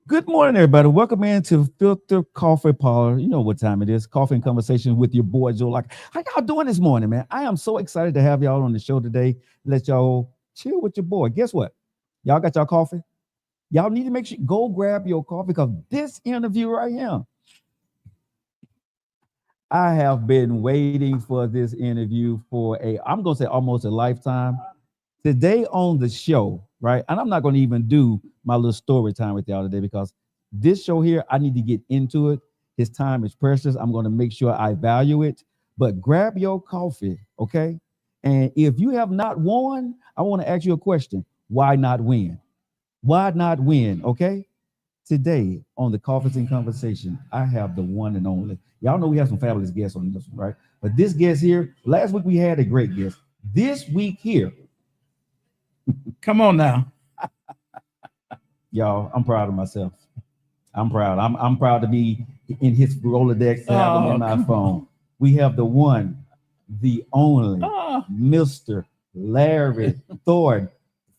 Good morning, everybody. Welcome into Filter Coffee Parlor. You know what time it is. Coffee and conversation with your boy Joe. Like, how y'all doing this morning, man? I am so excited to have y'all on the show today. Let y'all chill with your boy. Guess what? Y'all got y'all coffee? Y'all need to make sure go grab your coffee because this interview right here, I have been waiting for this interview for I'm gonna say almost a lifetime. Today on the show, right? And I'm not going to even do my little story time with y'all today because this show here, I need to get into it. His time is precious. I'm going to make sure I value it. But grab your coffee, okay? And if you have not won, I want to ask you a question. Why not win? Why not win? Okay. Today on the Coffees and Conversation, I have the one and only. Y'all know we have some fabulous guests on this one, right? But this guest here, last week we had a great guest. This week here, come on now. Y'all, I'm proud of myself. I'm proud. I'm proud to be in his Rolodex to have him in my phone. We have the one, the only, Mr. Larry Thornton,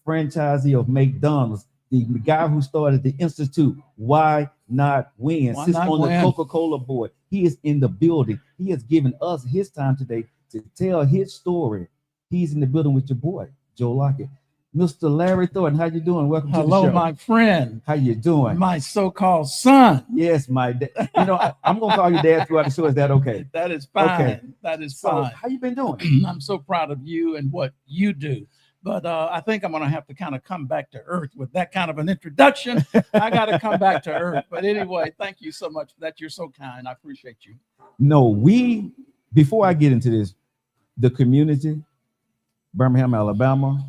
franchisee of McDonald's, the guy who started the Institute. Why not win? Sits on the Coca-Cola board. He is in the building. He has given us his time today to tell his story. He's in the building with your boy, Joe Lockett. Mr. Larry Thornton, how you doing? Welcome to the show. Hello, my friend. How you doing? My so-called son. Yes, my dad. You know, I'm going to call you dad throughout the show. Is that okay? That is fine. Okay. That is fine. How you been doing? I'm so proud of you and what you do. But I think I'm going to have to kind of come back to earth with that kind of an introduction. I got to come back to earth. But anyway, thank you so much for that. You're so kind. I appreciate you. No, before I get into this, the community, Birmingham, Alabama,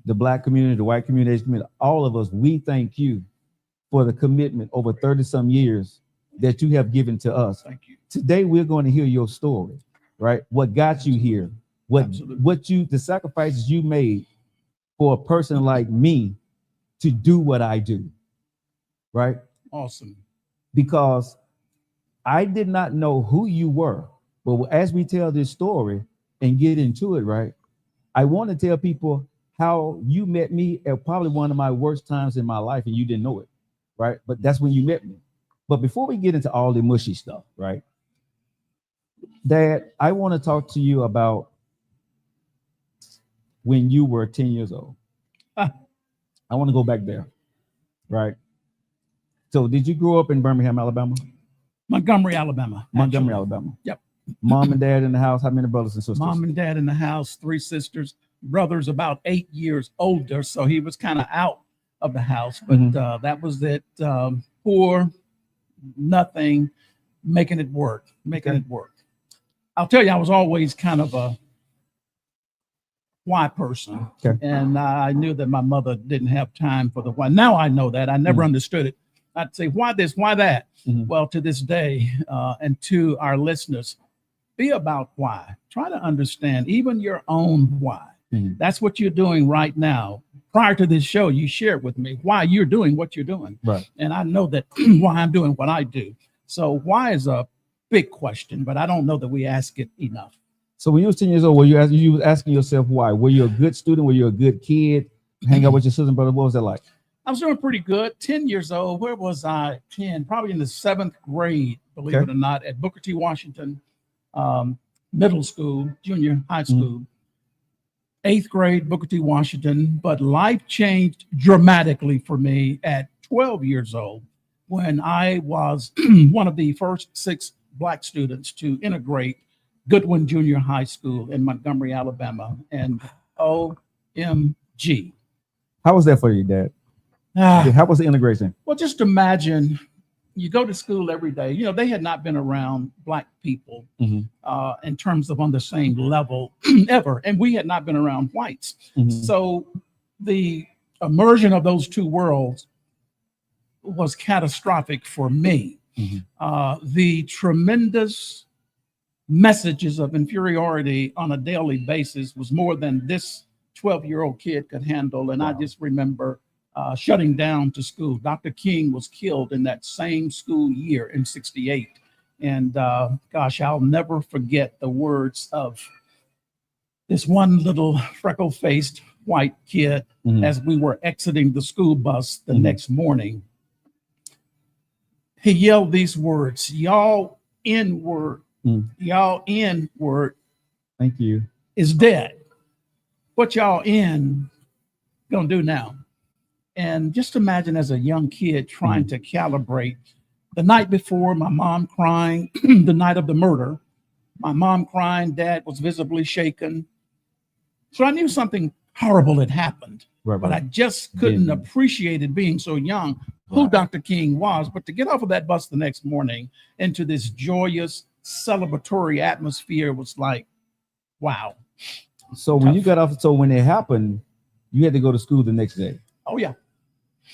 the Black community, the white community, all of us, we thank you for the commitment over 30-some years that you have given to us. Thank you. Today, we're going to hear your story, right? What got you here, the sacrifices you made for a person like me to do what I do, right? Awesome. Because I did not know who you were, but as we tell this story and get into it, right, I want to tell people how you met me at probably one of my worst times in my life and you didn't know it, right? But that's when you met me. But before we get into all the mushy stuff, right? Dad, I want to talk to you about when you were 10 years old. I want to go back there, right? So did you grow up in Birmingham, Alabama? Montgomery, Alabama. Montgomery, Alabama. Yep. Mom and dad in the house. How many brothers and sisters? Mom and dad in the house, 3 sisters. Brother's about 8 years older, so he was kind of out of the house. But that was it. Poor, nothing, making it work. I'll tell you, I was always kind of a why person. Okay. And I knew that my mother didn't have time for the why. Now I know that. I never understood it. I'd say, why this, why that? Well, to this day, and to our listeners, be about why. Try to understand even your own why. That's what you're doing right now. Prior to this show, you shared with me why you're doing what you're doing. Right. And I know that why I'm doing what I do. So why is a big question, but I don't know that we ask it enough. So when you were 10 years old, you were asking yourself why? Were you a good student? Were you a good kid? Hang out with your sister and brother? What was that like? I was doing pretty good. 10 years old. Where was I? 10, probably in the 7th grade, believe it or not, at Booker T. Washington Middle School, junior high school. 8th grade, Booker T. Washington, but life changed dramatically for me at 12 years old when I was one of the first 6 Black students to integrate Goodwin Junior High School in Montgomery, Alabama, and OMG. How was that for you, Dad? How was the integration? Well, just imagine you go to school every day. You know, they had not been around Black people in terms of on the same level ever. And we had not been around whites. So the immersion of those two worlds was catastrophic for me. The tremendous messages of inferiority on a daily basis was more than this 12-year-old kid could handle. And I just remember shutting down to school. Dr. King was killed in that same school year in '68. And gosh, I'll never forget the words of this one little freckle-faced white kid as we were exiting the school bus the next morning. he yelled these words, y'all N-word, y'all N-word Thank you. is dead. What y'all in gonna do now? And just imagine as a young kid trying to calibrate the night before, my mom crying, the night of the murder, my mom crying, dad was visibly shaken. So I knew something horrible had happened, but I just couldn't appreciate it being so young who Dr. King was. But to get off of that bus the next morning into this joyous, celebratory atmosphere was like, wow. So when you got off, so when it happened, you had to go to school the next day. Oh, yeah.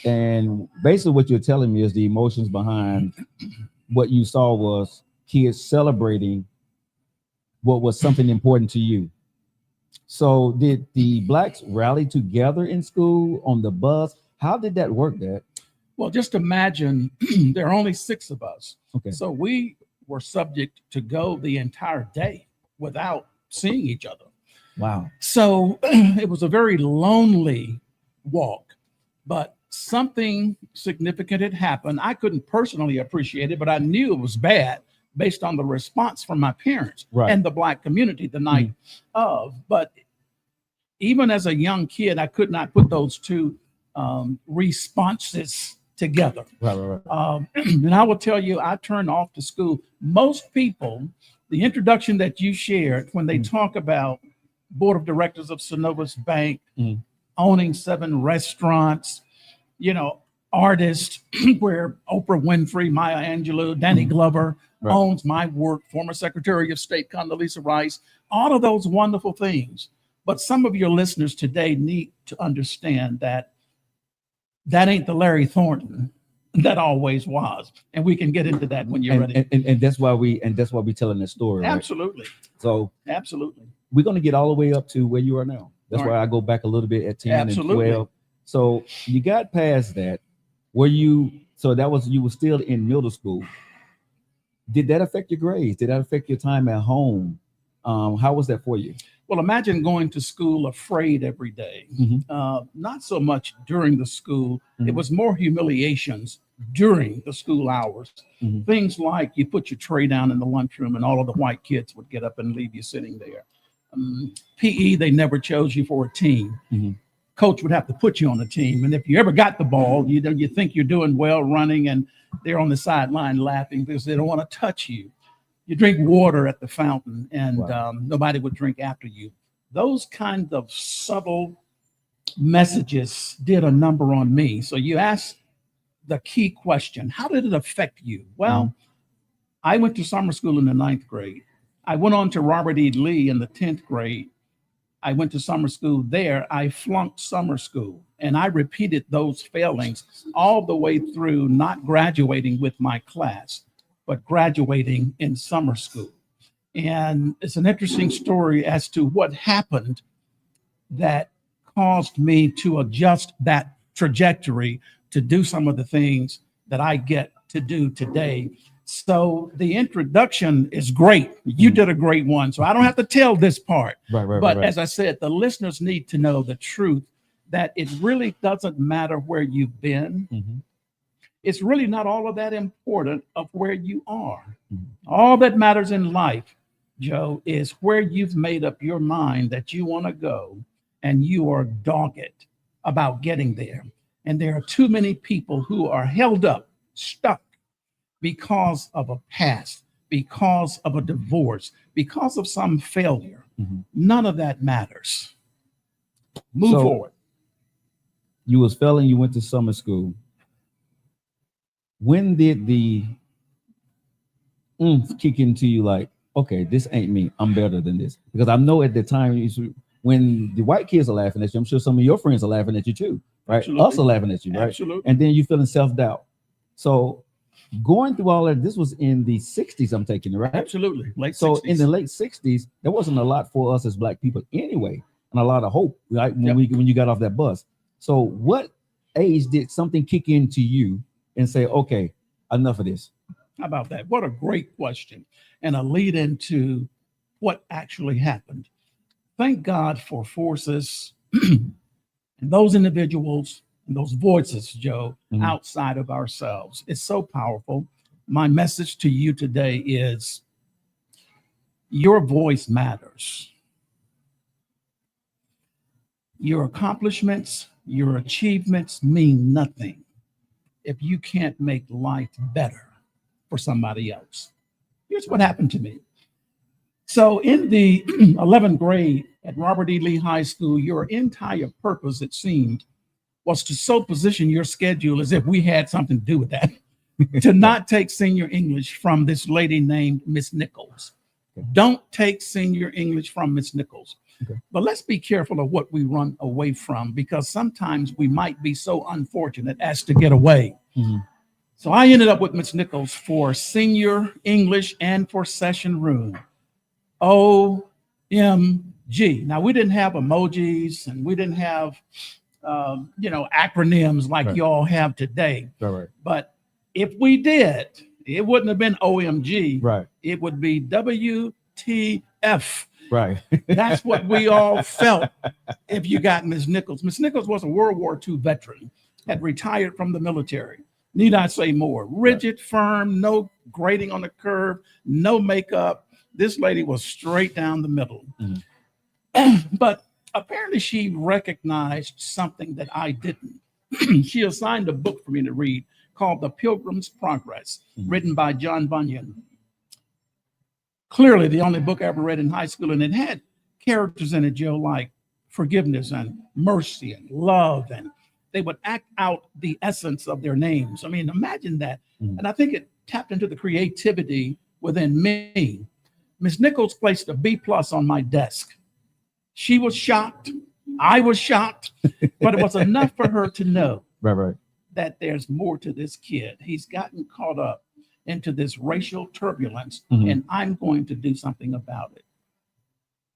And basically what you're telling me is the emotions behind what you saw was kids celebrating what was something important to you. So did the blacks rally together in school on the bus? How did that work, Dad? Well, just imagine there are only 6 of us. Okay. So we were subject to go the entire day without seeing each other. Wow. So it was a very lonely walk, but something significant had happened. I couldn't personally appreciate it, but I knew it was bad based on the response from my parents and the black community the night of. But even as a young kid, I could not put those two responses together. And I will tell you, I turned off to school. Most people, the introduction that you shared when they talk about board of directors of Synovus Bank, owning 7 restaurants, you know, artists where Oprah Winfrey, Maya Angelou, Danny Glover owns my work, former Secretary of State Condoleezza Rice, all of those wonderful things. But some of your listeners today need to understand that that ain't the Larry Thornton that always was. And we can get into that when you're ready. And that's why we telling this story. Absolutely. Right? So absolutely. We're going to get all the way up to where you are now. That's why I go back a little bit at 10 and 12. So you got past that. You were still in middle school. Did that affect your grades? Did that affect your time at home? How was that for you? Well, imagine going to school afraid every day. Not so much during the school. It was more humiliations during the school hours. Things like you put your tray down in the lunchroom and all of the white kids would get up and leave you sitting there. PE, they never chose you for a team. Coach would have to put you on the team. And if you ever got the ball, you think you're doing well running and they're on the sideline laughing because they don't want to touch you. You drink water at the fountain and nobody would drink after you. Those kinds of subtle messages did a number on me. So you asked the key question, how did it affect you? Well, I went to summer school in the 9th grade. I went on to Robert E. Lee in the 10th grade. I went to summer school there. I flunked summer school and I repeated those failings all the way through, not graduating with my class, but graduating in summer school. And it's an interesting story as to what happened that caused me to adjust that trajectory to do some of the things that I get to do today. So the introduction is great. You did a great one. So I don't have to tell this part. But as I said, the listeners need to know the truth that it really doesn't matter where you've been. It's really not all of that important of where you are. All that matters in life, Joe, is where you've made up your mind that you want to go and you are dogged about getting there. And there are too many people who are held up, stuck, because of a past, because of a divorce, because of some failure. None of that matters. Move forward. You was failing, you went to summer school. When did the kick into you like, okay, this ain't me, I'm better than this? Because I know at the time when the white kids are laughing at you, I'm sure some of your friends are laughing at you too, right? Absolutely. Us are laughing at you, right? Absolutely. And then you feeling self-doubt. So going through all that, this was in the 60s, I'm taking it, right? Absolutely. Late so 60s. In the late 60s, there wasn't a lot for us as Black people anyway, and a lot of hope, right? When you got off that bus. So what age did something kick into you and say, okay, enough of this? How about that? What a great question. And a lead into what actually happened. Thank God for forces and those individuals and those voices, Joe, outside of ourselves. It's so powerful. my message to you today is your voice matters. Your accomplishments, your achievements mean nothing if you can't make life better for somebody else. Here's what happened to me. So in the 11th grade at Robert E. Lee High School, your entire purpose, it seemed, was to so position your schedule as if we had something to do with that, to not take senior English from this lady named Miss Nichols. Okay. Don't take senior English from Miss Nichols. Okay. But let's be careful of what we run away from, because sometimes we might be so unfortunate as to get away. Mm-hmm. So I ended up with Miss Nichols for senior English and for session room. OMG. Now, we didn't have emojis and we didn't have, acronyms like Right. you all have today. Right. But if we did, it wouldn't have been OMG. Right. It would be WTF. Right. That's what we all felt if you got Miss Nichols. Miss Nichols was a World War II veteran, had retired from the military. Need I say more? Rigid, firm, no grading on the curve, no makeup. This lady was straight down the middle. Mm-hmm. But apparently she recognized something that I didn't. She assigned a book for me to read called The Pilgrim's Progress, written by John Bunyan. Clearly the only book I ever read in high school, and it had characters in it, Joe, like forgiveness and mercy and love, and they would act out the essence of their names. I mean, imagine that. And I think it tapped into the creativity within me. Miss Nichols placed a B+ on my desk. She was shocked. I was shocked, but it was enough for her to know that there's more to this kid. He's gotten caught up into this racial turbulence, and I'm going to do something about it.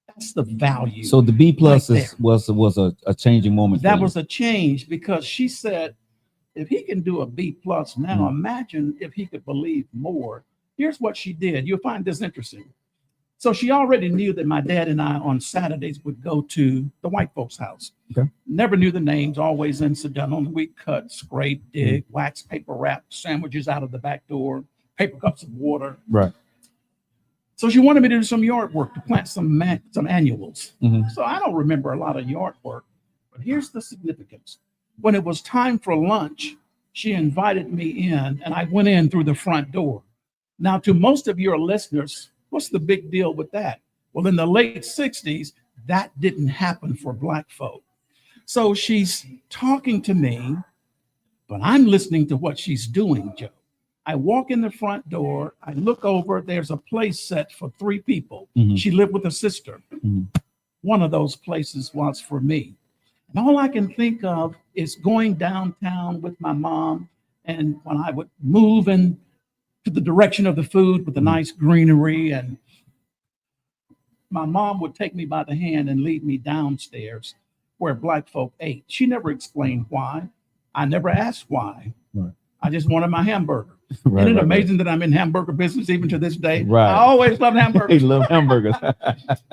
That's the value. So the B+ right was a changing moment. That was a change, because she said, if he can do a B+, now imagine if he could believe more. Here's what she did. You'll find this interesting. So she already knew that my dad and I on Saturdays would go to the white folks' house. Okay. Never knew the names, always incidental. We cut, scrape, dig, wax, paper wrap sandwiches out of the back door, paper cups of water. Right. So she wanted me to do some yard work, to plant some annuals. So I don't remember a lot of yard work, but here's the significance. When it was time for lunch, she invited me in, and I went in through the front door. Now, to most of your listeners, what's the big deal with that? Well, in the late 60s, that didn't happen for Black folk. So she's talking to me, but I'm listening to what she's doing, Joe. I walk in the front door, I look over, there's a place set for 3 people. She lived with a sister. One of those places was for me. And all I can think of is going downtown with my mom, and when I would move in to the direction of the food with the nice greenery, and my mom would take me by the hand and lead me downstairs where Black folk ate. She never explained why. I never asked why. Right. I just wanted my hamburger. Isn't it amazing that I'm in hamburger business even to this day? Right. I always loved hamburgers. He loved hamburgers.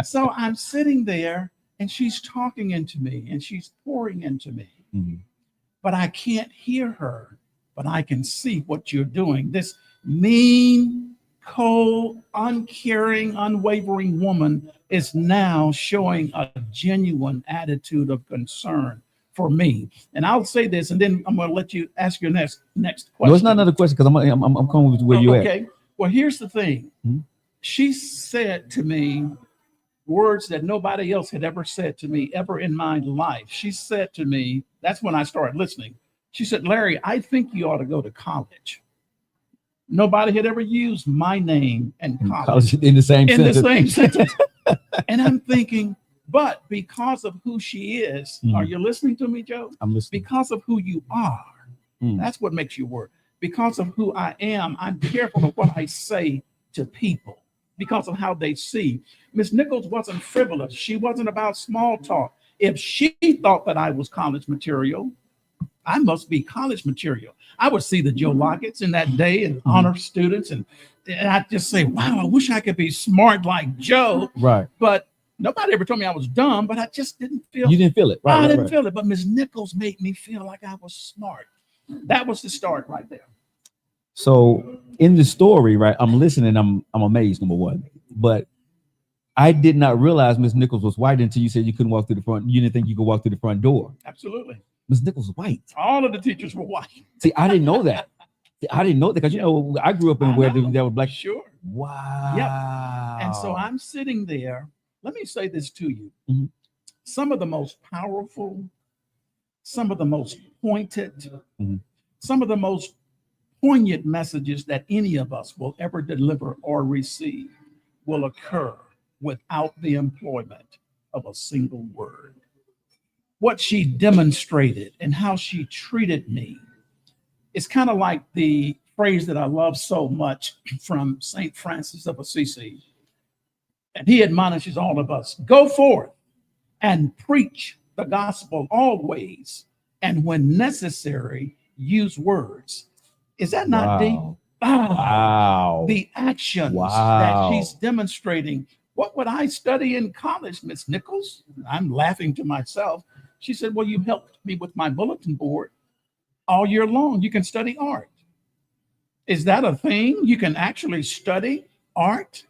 So I'm sitting there, and she's talking into me, and she's pouring into me. But I can't hear her, but I can see what you're doing. This mean, cold, uncaring, unwavering woman is now showing a genuine attitude of concern for me. And I'll say this, and then I'm going to let you ask your next question. No, it's not another question, because I'm coming with where you at. Okay. Well, here's the thing. She said to me words that nobody else had ever said to me ever in my life. She said to me, that's when I started listening. She said, Larry, I think you ought to go to college. Nobody had ever used my name in college in the same sentence. And I'm thinking, but because of who she is, are you listening to me, Joe? I'm listening. Because of who you are, that's what makes you work. Because of who I am, I'm careful of what I say to people because of how they see. Miss Nichols wasn't frivolous. She wasn't about small talk. If she thought that I was college material, I must be college material. I would see the Joe Lockett's in that day and honor students, and I'd just say, wow, I wish I could be smart like Joe. Right. But nobody ever told me I was dumb, but I just didn't feel. You didn't feel it. Right, I didn't feel it. But Miss Nichols made me feel like I was smart. That was the start right there. So in the story, right, I'm listening, I'm amazed, number one. But I did not realize Miss Nichols was white until you said you couldn't walk through the front. You didn't think you could walk through the front door. Absolutely. Miss Nichols was white. All of the teachers were white. See, I didn't know that. See, I didn't know that because, you know, I grew up in where there were black. Sure. Wow. Yep. And so I'm sitting there. Let me say this to you. Mhm. Some of the most powerful, some of the most pointed, Mhm. some of the most poignant messages that any of us will ever deliver or receive will occur without the employment of a single word. What she demonstrated and how she treated me, it's kind of like the phrase that I love so much from St. Francis of Assisi. And he admonishes all of us, go forth and preach the gospel always, and when necessary, use words. Is that not deep? Wow. The actions Wow. that she's demonstrating. What would I study in college, Miss Nichols? I'm laughing to myself. She said, well, you helped me with my bulletin board all year long. You can study art. Is that a thing? You can actually study art?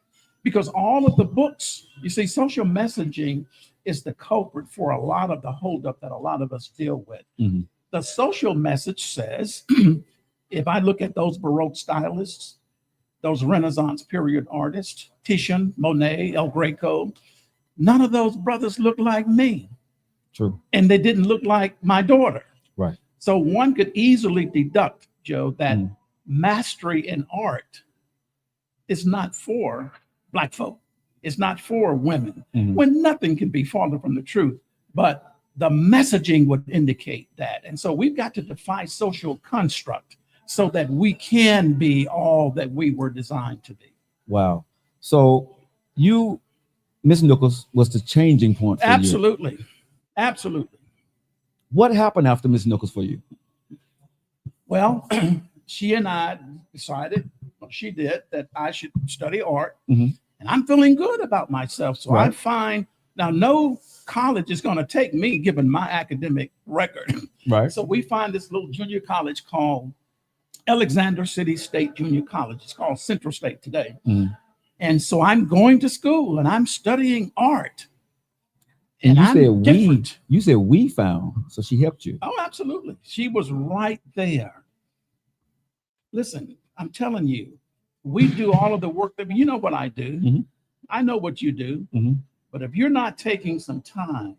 Because all of the books, you see, social messaging is the culprit for a lot of the holdup that a lot of us deal with. Mhm. The social message says, if I look at those Baroque stylists, those Renaissance period artists, Titian, Monet, El Greco, none of those brothers look like me. True. And they didn't look like my daughter. Right. So one could easily deduct, Joe, that Mm. mastery in art is not for Black folk. It's not for women, Mhm. when nothing can be farther from the truth. But the messaging would indicate that. And so we've got to defy social construct so that we can be all that we were designed to be. Wow. So you, Miss Nichols, was the changing point for you. Absolutely. Absolutely. What happened after Miss Nichols for you? Well, she and I decided, well, she did, that I should study art. Mhm. And I'm feeling good about myself. So I Right. find now no college is going to take me given my academic record. Right. So we find this little junior college called Alexander City State Junior College. It's called Central State today. Mhm. And so I'm going to school and I'm studying art. And you I'm said different. you said we found, so she helped you. Oh, absolutely. She was right there. Listen, I'm telling you, we do all of the work that you know what I do. Mhm. I know what you do. Mhm. But if you're not taking some time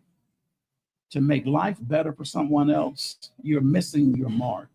to make life better for someone else, you're missing your mark.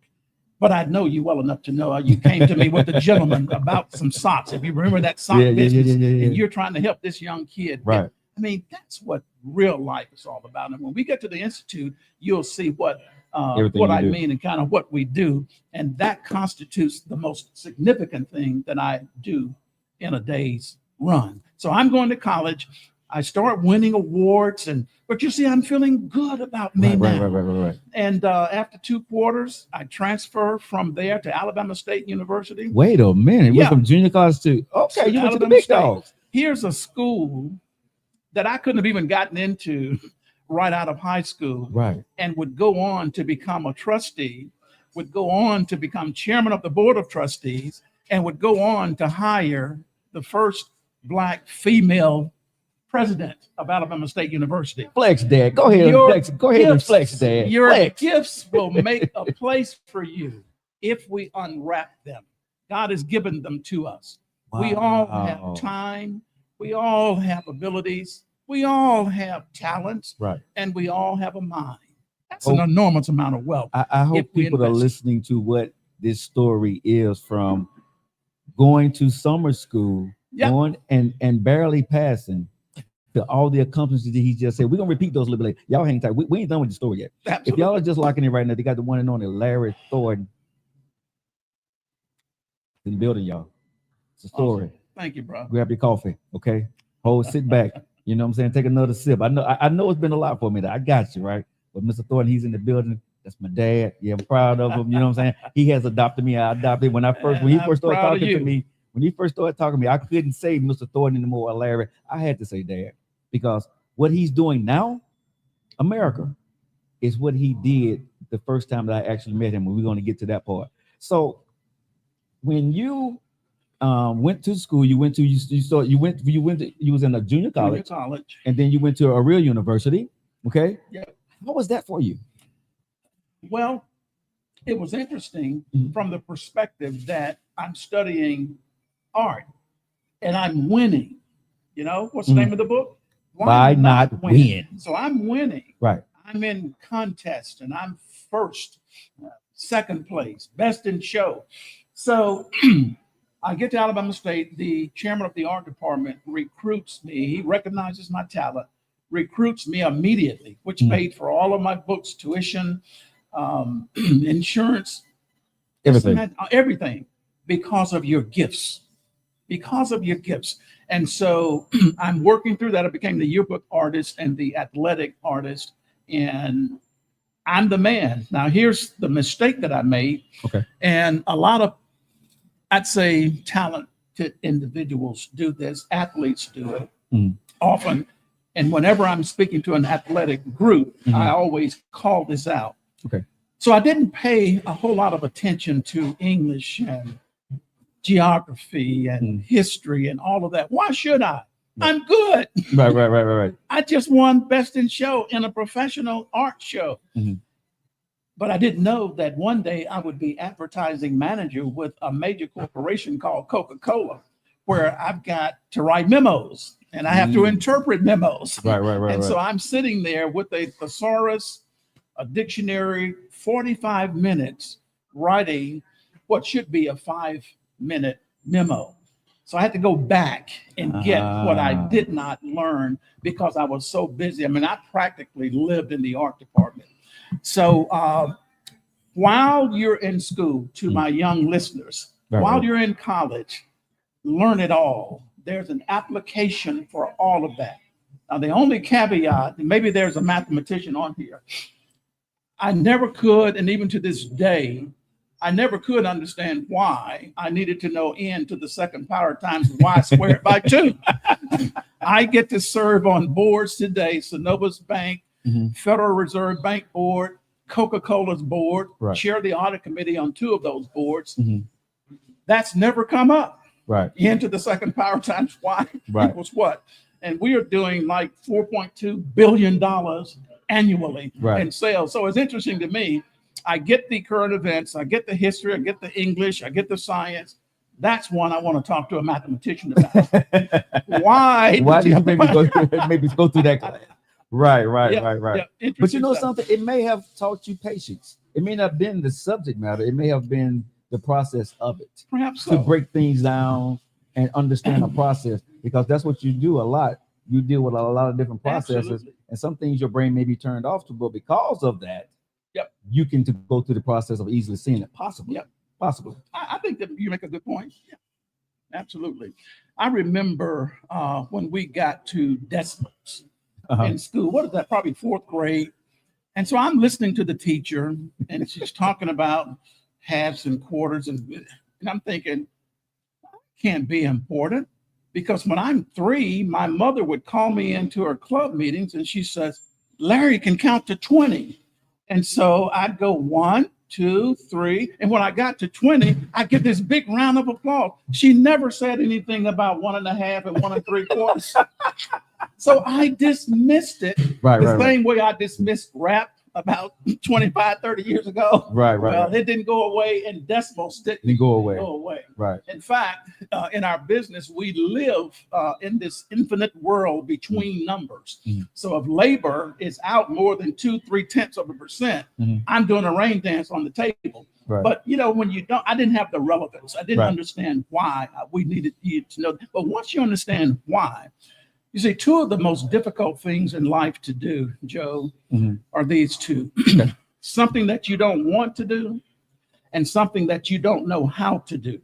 But I know you well enough to know you came to me with a gentleman about some socks. If you remember that sock business, yeah. and you're trying to help this young kid. Right. I mean, that's what real life is all about. And when we get to the Institute, you'll see what Everything you I do. mean and kind of what we do. And that constitutes the most significant thing that I do in a day's run. So I'm going to college. I start winning awards, but you see, I'm feeling good about me now. Right. And after 2 quarters, I transfer from there to Alabama State University. Wait a minute. Yeah. Went from junior college to To you went to the Alabama big State. dogs. Here's a school that I couldn't have even gotten into right out of high school, Right. and would go on to become a trustee, would go on to become chairman of the board of trustees, and would go on to hire the first Black female president of Alabama State University. Flex, Dad. Go ahead and flex. Go ahead and flex, Dad. Your Flex. gifts will make a place for you if we unwrap them. God has given them to us. We all have time. We all have abilities. We all have talents. Right. And we all have a mind. That's an enormous amount of wealth. I hope if we people are invest. listening to what this story is, from going to summer school, Yeah. going and barely passing, to all the accomplishments that he just said. We're gonna repeat those a little bit later. Y'all hang tight. We ain't done with the story yet. Absolutely. If y'all are just locking in right now, they got the one and only Larry Thornton in the building, y'all. It's a story. Awesome. Thank you, bro. Grab your coffee, okay? Sit back. You know what I'm saying? Take another sip. I know it's been a lot for me. I got you, right? But Mr. Thornton, he's in the building. That's my dad. Yeah, I'm proud of him. You know what I'm saying? He has adopted me. I adopted when he first started talking to me. When he first started talking to me, I couldn't say Mr. Thornton anymore or Larry. I had to say Dad, because what he's doing now, America, is what he did the first time that I actually met him. And we're going to get to that part. So when you went to school, you was in a junior college, and then you went to a real university. Okay. Yeah. What was that for you? Well, it was interesting from the perspective that I'm studying art and I'm winning. You know, what's the name of the book? Why not win? So I'm winning. Right. I'm in contest and I'm first, second place, best in show. So I get to Alabama State. The chairman of the art department recruits me. He recognizes my talent, recruits me immediately, which paid for all of my books, tuition, insurance, everything, because of your gifts. Because of your gifts. And so I'm working through that. I became the yearbook artist and the athletic artist, and I'm the man. Now, here's the mistake that I made. Okay. And a lot of, I'd say, talented individuals do this. Athletes do it often. And whenever I'm speaking to an athletic group, I always call this out. Okay. So I didn't pay a whole lot of attention to English and geography and history and all of that. Why should I? I'm good. Right. I just won best in show in a professional art show. But I didn't know that one day I would be advertising manager with a major corporation called Coca-Cola, where I've got to write memos and I have to interpret memos. Right. So I'm sitting there with a thesaurus, a dictionary, 45 minutes writing what should be a 5-minute memo. So I had to go back and get what I did not learn because I was so busy. I mean, I practically lived in the art department. So while you're in school, to my young listeners, while you're in college, learn it all. There's an application for all of that. Now, the only caveat, and maybe there's a mathematician on here, I never could, and even to this day, I never could understand why I needed to know n to the second power times y squared by 2. I get to serve on boards today, Synovus Bank, Federal Reserve Bank Board, Coca-Cola's board, chair the audit committee on 2 of those boards. That's never come up. Right. N to the second power times y equals what? And we are doing like $4.2 billion annually in sales. So it's interesting to me. I get the current events, I get the history, I get the English, I get the science. That's one I want to talk to a mathematician about. Why did you maybe go through that class? Right. Yeah, but you know something? It may have taught you patience. It may not have been the subject matter. It may have been the process of it. Perhaps so. To break things down and understand a process, because that's what you do a lot. You deal with a lot of different processes, and some things your brain may be turned off to, but because of that, you can go through the process of easily seeing it possible. Possible. I think that you make a good point. Yeah, absolutely. I remember when we got to decimals in school. What is that? Probably 4th grade. And so I'm listening to the teacher, and she's talking about halves and quarters, and I'm thinking, can't be important, because when I'm 3, my mother would call me into her club meetings, and she says, Larry can count to 20. And so I'd go 1, 2, 3. And when I got to 20, I get this big round of applause. She never said anything about 1.5 and 1 3/4. So I dismissed it the same way I dismissed rap about 25, 30 years ago. Well, it didn't go away, and decimals didn't go away. Right. In fact, in our business, we live in this infinite world between numbers. So if labor is out more than 2/3%, I'm doing a rain dance on the table. But you know, when you don't, I didn't have the relevance. I didn't understand why we needed you to know. But once you understand why, you see, 2 of the most difficult things in life to do, Joe, are these 2. Something that you don't want to do, and something that you don't know how to do.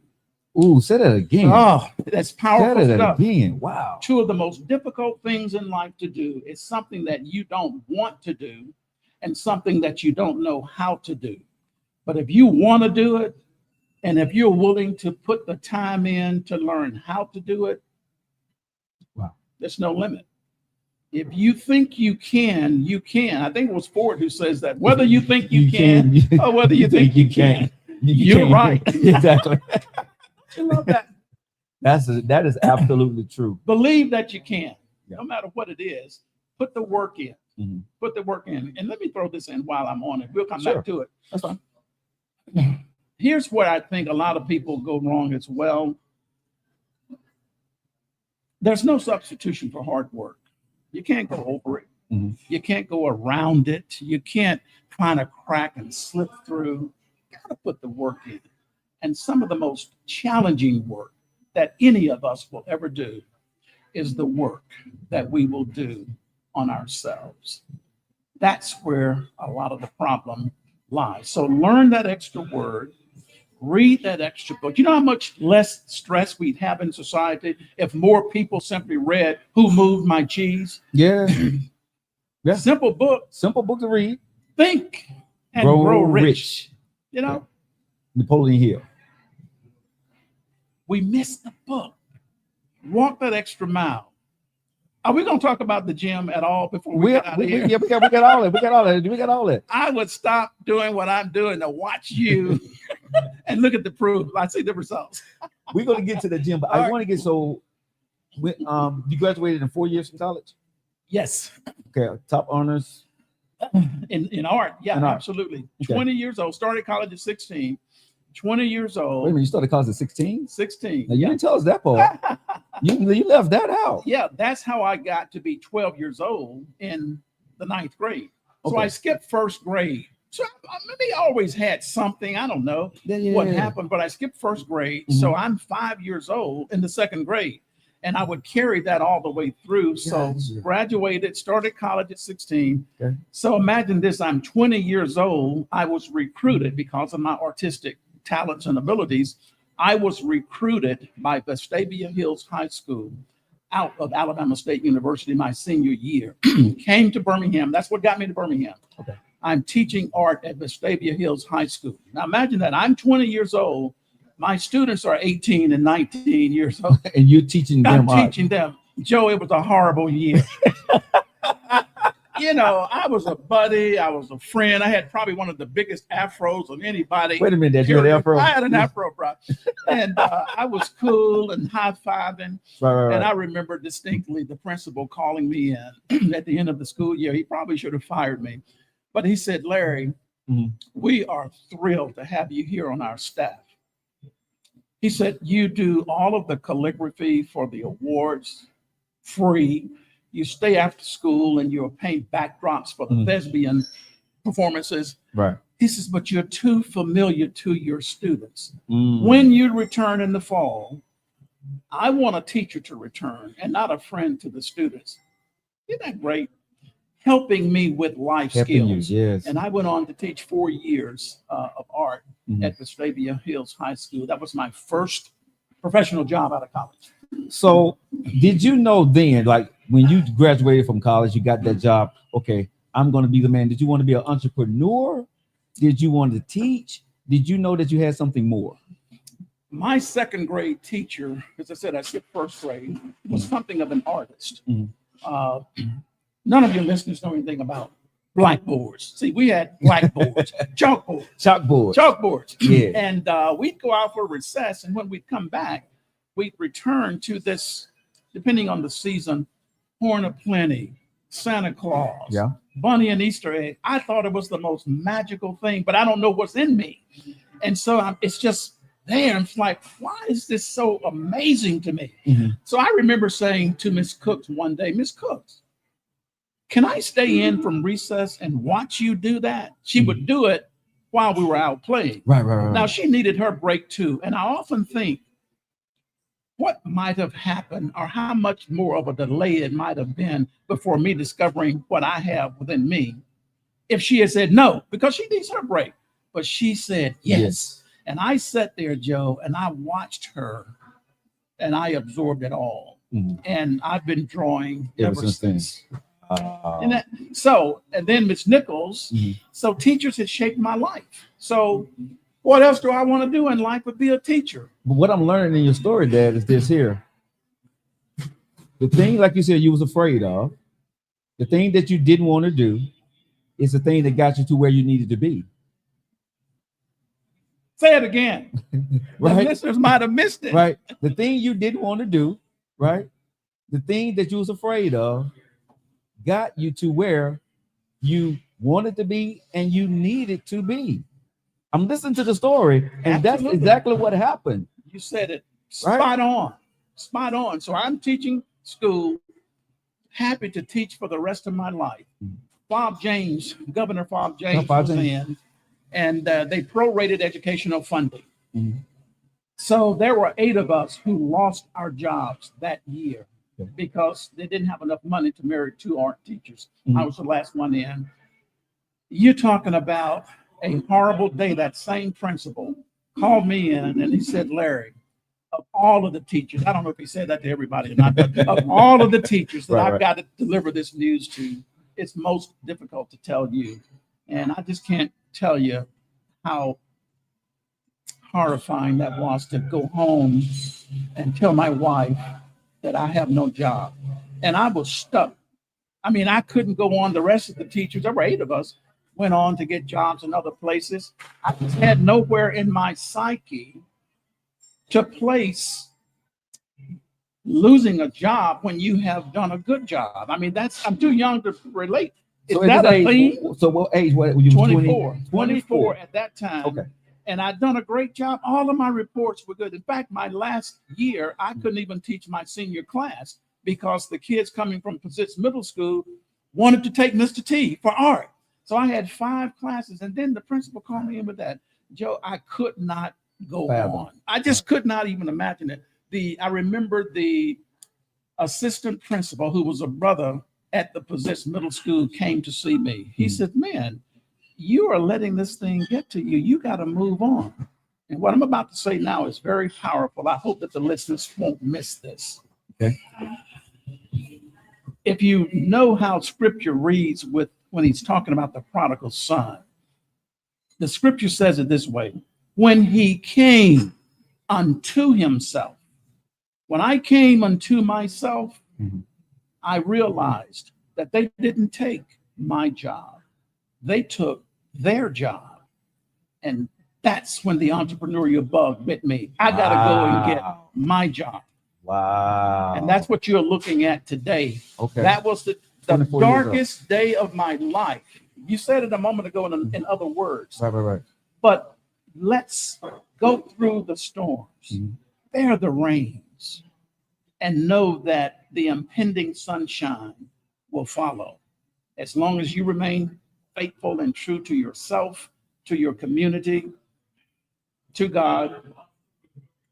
Ooh, say that again. Oh, that's powerful stuff. Again. Wow. 2 of the most difficult things in life to do is something that you don't want to do, and something that you don't know how to do. But if you want to do it, and if you're willing to put the time in to learn how to do it, there's no limit. If you think you can, you can. I think it was Ford who says that. Whether you think you can or whether you think you can. You're can't- right. Exactly. I love that. That is absolutely true. Believe that you can, Yeah. no matter what it is. Put the work in. Mhm. Put the work in. And let me throw this in while I'm on it. We'll come Sure. back to it. That's fine. Here's where I think a lot of people go wrong as well. There's no substitution for hard work. You can't go over it. Mhm. You can't go around it. You can't find a crack and slip through. You gotta put the work in. And some of the most challenging work that any of us will ever do is the work that we will do on ourselves. That's where a lot of the problem lies. So learn that extra word, read that extra book. You know how much less stress we'd have in society if more people simply read Who Moved My Cheese? Yeah. Yeah. Simple book. Simple book to read. Think and grow rich. You know, Napoleon Hill. we missed the book. Walk that extra mile. Are we going to talk about the gym at all before we get out of here? Yeah, we got all that. We got all that. I would stop doing what I'm doing to watch you and look at the proof. I see the results. We're going to get to the gym, but All I right. want to get you graduated in 4 years from college? Yes. Okay, top honors. In art. Yeah, In art. absolutely. Okay. 20 years old. Started college at 16. 20 years Wait a old. minute, you started college at 16? 16. Now, you Yeah. didn't tell us that part. you left that out. Yeah, that's how I got to be 12 years old in the 9th grade. So Okay. I skipped first grade. So maybe I always had something. I don't know Yeah. what happened, but I skipped first grade. So I'm 5 years old in the 2nd grade. And I would carry that all the way through. So Gotcha. graduated, started college at 16. Okay. So imagine this, I'm 20 years old. I was recruited because of my artistic talents and abilities. I was recruited by Vestavia Hills High School out of Alabama State University my senior year. Came to Birmingham. That's what got me to Birmingham. Okay. I'm teaching art at Vestavia Hills High School. Now imagine that. I'm 20 years old. My students are 18 and 19 years old. And you're teaching them I'm art. teaching them. Joe, it was a horrible year. You know, I was a buddy. I was a friend. I had probably one of the biggest afros of anybody. Wait a minute, Dad, you had an afro? I had an afro, bro. And I was cool and high-fiving. Right. And I remember distinctly the principal calling me in at the end of the school year. He probably should have fired me. But he said, Larry, we are thrilled to have you here on our staff. He said, you do all of the calligraphy for the awards free. You stay after school and you'll paint backdrops for the thespian performances. Right. He says, but you're too familiar to your students. When you return in the fall, I want a teacher to return and not a friend to the students. Isn't that great? Helping me with life skills. Yes. And I went on to teach 4 years of art at Vestavia Hills High School. That was my first professional job out of college. So did you know then, like when you graduated from college, you got that job, okay, I'm going to be the man. Did you want to be an entrepreneur? Did you want to teach? Did you know that you had something more? My 2nd grade teacher, as I said, I skipped first grade, was something of an artist. None of your listeners know anything about blackboards. See, we had blackboards, chalkboards. Yeah. And we'd go out for recess, and when we'd come back, we'd return to this, depending on the season, Horn of Plenty, Santa Claus, Yeah. Bunny and Easter egg. I thought it was the most magical thing, but I don't know what's in me. And so it's just there. I'm like, why is this so amazing to me? So I remember saying to Miss Cooks one day, Miss Cooks, can I stay in from recess and watch you do that? She would do it while we were out playing. Right. Now she needed her break too. And I often think, what might have happened or how much more of a delay it might have been before me discovering what I have within me if she had said no, because she needs her break. But she said yes. And I sat there, Joe, and I watched her and I absorbed it all. And I've been drawing ever since. And then Miss Nichols, so teachers had shaped my life. So what else do I want to do in life but be a teacher? But what I'm learning in your story, Dad, is this here. The thing, like you said, you was afraid of, the thing that you didn't want to do is the thing that got you to where you needed to be. Say it again. Right? The listeners might have missed it. Right. The thing you didn't want to do, right? The thing that you was afraid of got you to where you wanted to be and you needed to be. I'm listening to the story, and that's Absolutely. exactly what happened. You said it spot on. Spot on. So I'm teaching school, happy to teach for the rest of my life. Bob James, Governor Bob James was in, and they prorated educational funding. Mhm. So there were 8 of us who lost our jobs that year because they didn't have enough money to marry 2 art teachers. Mhm. I was the last one in. You're talking about a horrible day. That same principal called me in and he said, Larry, of all of the teachers, I don't know if he said that to everybody or not, but of all of the teachers that I've got to deliver this news to, it's most difficult to tell you. And I just can't tell you how horrifying that was to go home and tell my wife that I have no job. And I was stuck. I mean, I couldn't go on. The rest of the teachers, there were 8 of us, went on to get jobs in other places. I just had nowhere in my psyche to place losing a job when you have done a good job. I mean, I'm too young to relate. Is that a thing? So what age? What were you? 24. 24 at that time. Okay. And I'd done a great job. All of my reports were good. In fact, my last year, I couldn't even teach my senior class because the kids coming from Position Middle School wanted to take Mr. T for art. So I had 5 classes. And then the principal called me in with that. Joe, I could not go on. I just could not even imagine it. I remember the assistant principal, who was a brother at the Position Middle School, came to see me. He said, man, you are letting this thing get to you. You got to move on. And what I'm about to say now is very powerful. I hope that the listeners won't miss this. Okay. If you know how scripture reads when he's talking about the prodigal son, the scripture says it this way: when he came unto himself. When I came unto myself, I realized that they didn't take my job. They took their job. And that's when the entrepreneurial bug bit me. I got to go and get my job. Wow. And that's what you're looking at today. Okay. That was the darkest day of my life. You said it a moment ago in other words. Right. But let's go through the storms, bear the rains, and know that the impending sunshine will follow. As long as you remain faithful and true to yourself, to your community, to God,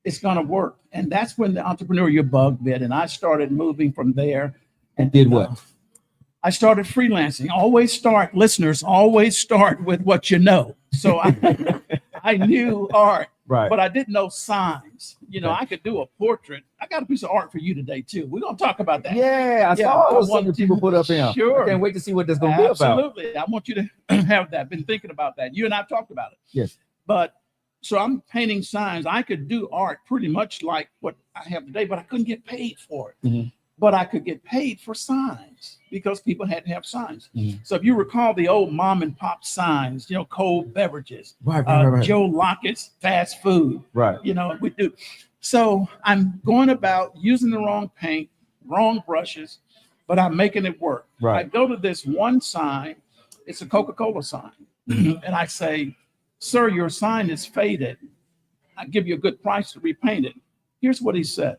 it's going to work. And that's when the entrepreneurial bug bit. And I started moving from there. And did what? I started freelancing. Listeners, always start with what you know. So I knew art, but I didn't know signs. I could do a portrait. I got a piece of art for you today, too. We're going to talk about that. Yeah, I saw something people put up here. Sure. I can't wait to see what that's going to be about. Absolutely. I want you to have that. Been thinking about that. You and I have talked about it. Yes. But so I'm painting signs. I could do art pretty much like what I have today, but I couldn't get paid for it. Mm-hmm. But I could get paid for signs because people had to have signs. Mm-hmm. So if you recall the old mom and pop signs, cold beverages, right. Joe Lockett's fast food, right? We do. So I'm going about using the wrong paint, wrong brushes, but I'm making it work. Right. I go to this one sign. It's a Coca-Cola sign. Mm-hmm. And I say, sir, your sign is faded. I give you a good price to repaint it. Here's what he said.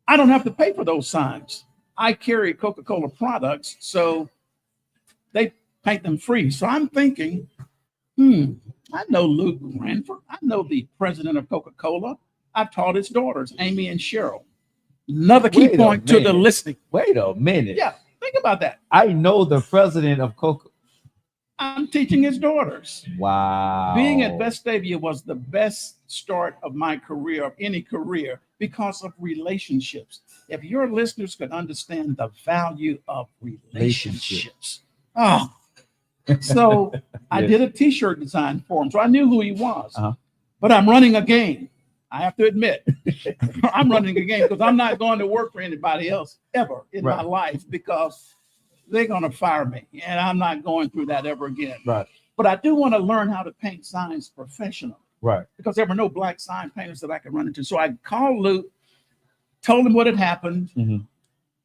I don't have to pay for those signs. I carry Coca-Cola products, so they paint them free. So I'm thinking, I know Luke Ranford. I know the president of Coca-Cola. I've taught his daughters, Amy and Cheryl. Another key point to the listening. Wait a minute. Yeah, think about that. I know the president of Coca. I'm teaching his daughters. Wow. Being at Vestavia was the best start of my career, of any career, because of relationships. If your listeners could understand the value of relationships. Oh, so yes. I did a t-shirt design for him. So I knew who he was, but I'm running a game. I have to admit, I'm running a game because I'm not going to work for anybody else ever in my life because they're going to fire me and I'm not going through that ever again. Right. But I do want to learn how to paint signs professionally. Right. because there were no black sign painters that I could run into. So I called Luke, told him what had happened. Mhm.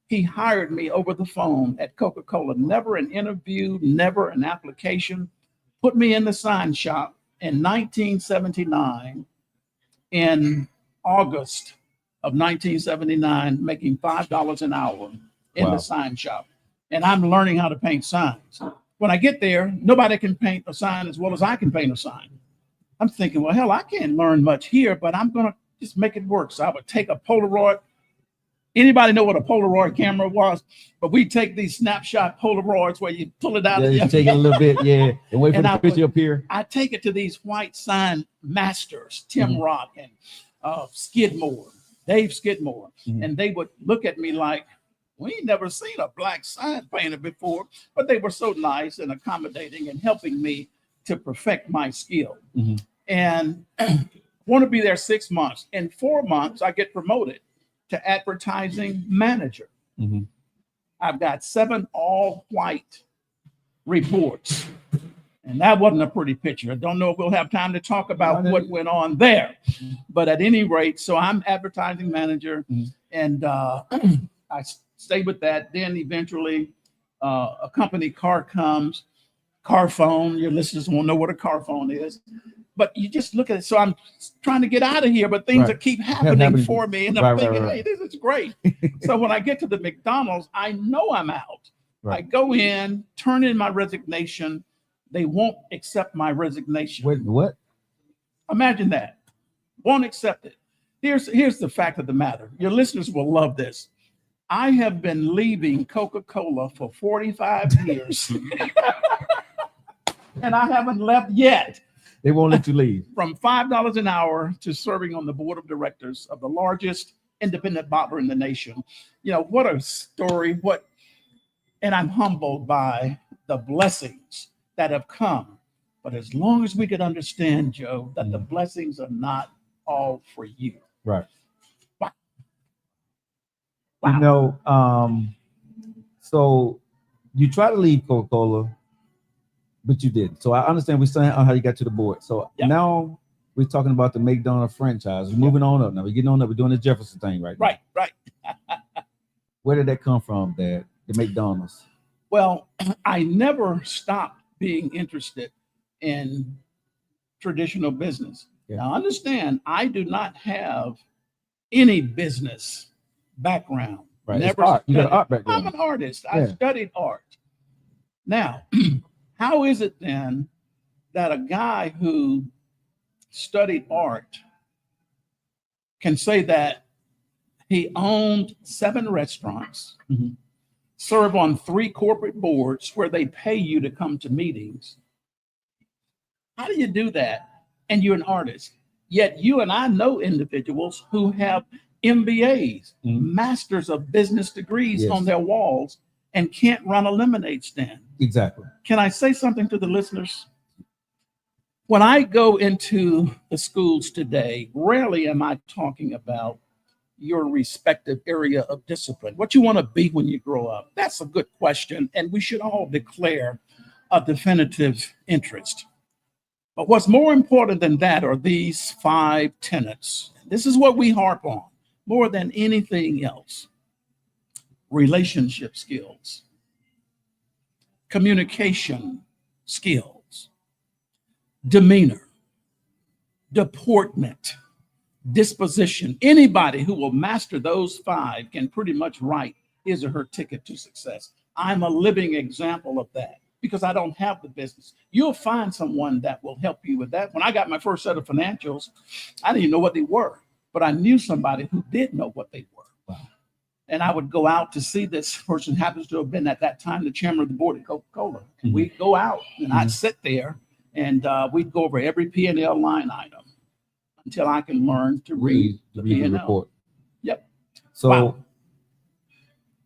He hired me over the phone at Coca-Cola. Never an interview, never an application. Put me in the sign shop in 1979, in August of 1979, making $5 an hour in Wow. the sign shop. And I'm learning how to paint signs. When I get there, nobody can paint a sign as well as I can paint a sign. I'm thinking, well, hell, I can't learn much here, but I'm going to just make it work. So I would take a Polaroid. Anybody know what a Polaroid camera was? But we take these snapshot Polaroids where you pull it out. Yeah, you take it a little bit, yeah, and wait for And the I picture would- up here. I take it to these white sign masters, Tim Rock and Skidmore, Dave Skidmore. And they would look at me like, we ain't never seen a black sign painter before. But they were so nice and accommodating and helping me to perfect my skill. And want to be there 6 months. In 4 months, I get promoted to advertising manager. I've got 7 all white reports. And that wasn't a pretty picture. I don't know if we'll have time to talk about what went on there. But at any rate, so I'm advertising manager, and I stayed with that. Then eventually a company car comes, car phone. Your listeners won't know what a car phone is. But you just look at it. So I'm trying to get out of here, but things that keep happening for me. And I'm thinking, hey, this is great. So when I get to the McDonald's, I know I'm out. I go in, turn in my resignation. They won't accept my resignation. Wait, what? Imagine that. Won't accept it. Here's the fact of the matter. Your listeners will love this. I have been leaving Coca-Cola for 45 years. And I haven't left yet. They won't let you leave. From $5 an hour to serving on the board of directors of the largest independent bottler in the nation. You know, what a story. And I'm humbled by the blessings that have come. But as long as we could understand, Joe, that the blessings are not all for you. Right. Wow. You know, so you try to leave Coca-Cola, but you didn't. So I understand we're saying how you got to the board. So now we're talking about the McDonald franchise. We're moving on up now. We're getting on up. We're doing the Jefferson thing right now. Right. Where did that come from, Dad? The McDonald's? Well, I never stopped being interested in traditional business. Now, understand, I do not have any business background. Right. Never Art. You got an art I'm background. an artist. I studied art. Now, how is it then that a guy who studied art can say that he owned 7 restaurants, serve on 3 corporate boards where they pay you to come to meetings? How do you do that? And you're an artist. Yet you and I know individuals who have MBAs, masters of business degrees on their walls, and can't run a lemonade stand. Exactly. Can I say something to the listeners? When I go into the schools today, rarely am I talking about your respective area of discipline, what you want to be when you grow up. That's a good question, and we should all declare a definitive interest. But what's more important than that are these 5 tenets. This is what we harp on more than anything else. Relationship skills, communication skills, demeanor, deportment, disposition. Anybody who will master those 5 can pretty much write his or her ticket to success. I'm a living example of that because I don't have the business. You'll find someone that will help you with that. When I got my first set of financials, I didn't even know what they were, but I knew somebody who did know what they were. Wow. And I would go out to see this person, happens to have been at that time the chairman of the board at Coca-Cola. We'd go out and I'd sit there and we'd go over every P&L line item until I can learn to read the P&L report. Yep. So